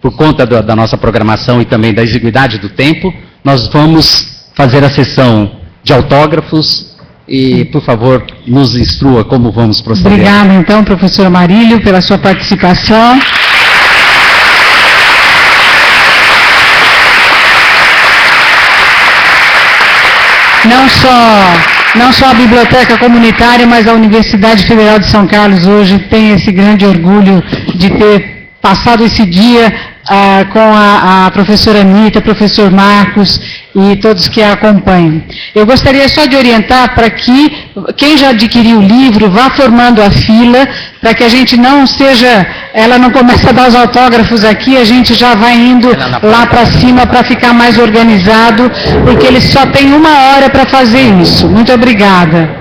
por conta da nossa programação e também da exiguidade do tempo, nós vamos fazer a sessão de autógrafos e, por favor, nos instrua como vamos proceder. Obrigada, então, professora Marílio, pela sua participação. Não só a Biblioteca Comunitária, mas a Universidade Federal de São Carlos hoje tem esse grande orgulho de ter passado esse dia com a professora Anita, professor Marcos e todos que a acompanham. Eu gostaria só de orientar para que quem já adquiriu o livro vá formando a fila, para que a gente ela não comece a dar os autógrafos aqui, a gente já vai indo lá para cima para ficar mais organizado, porque eles só têm 1 hora para fazer isso. Muito obrigada.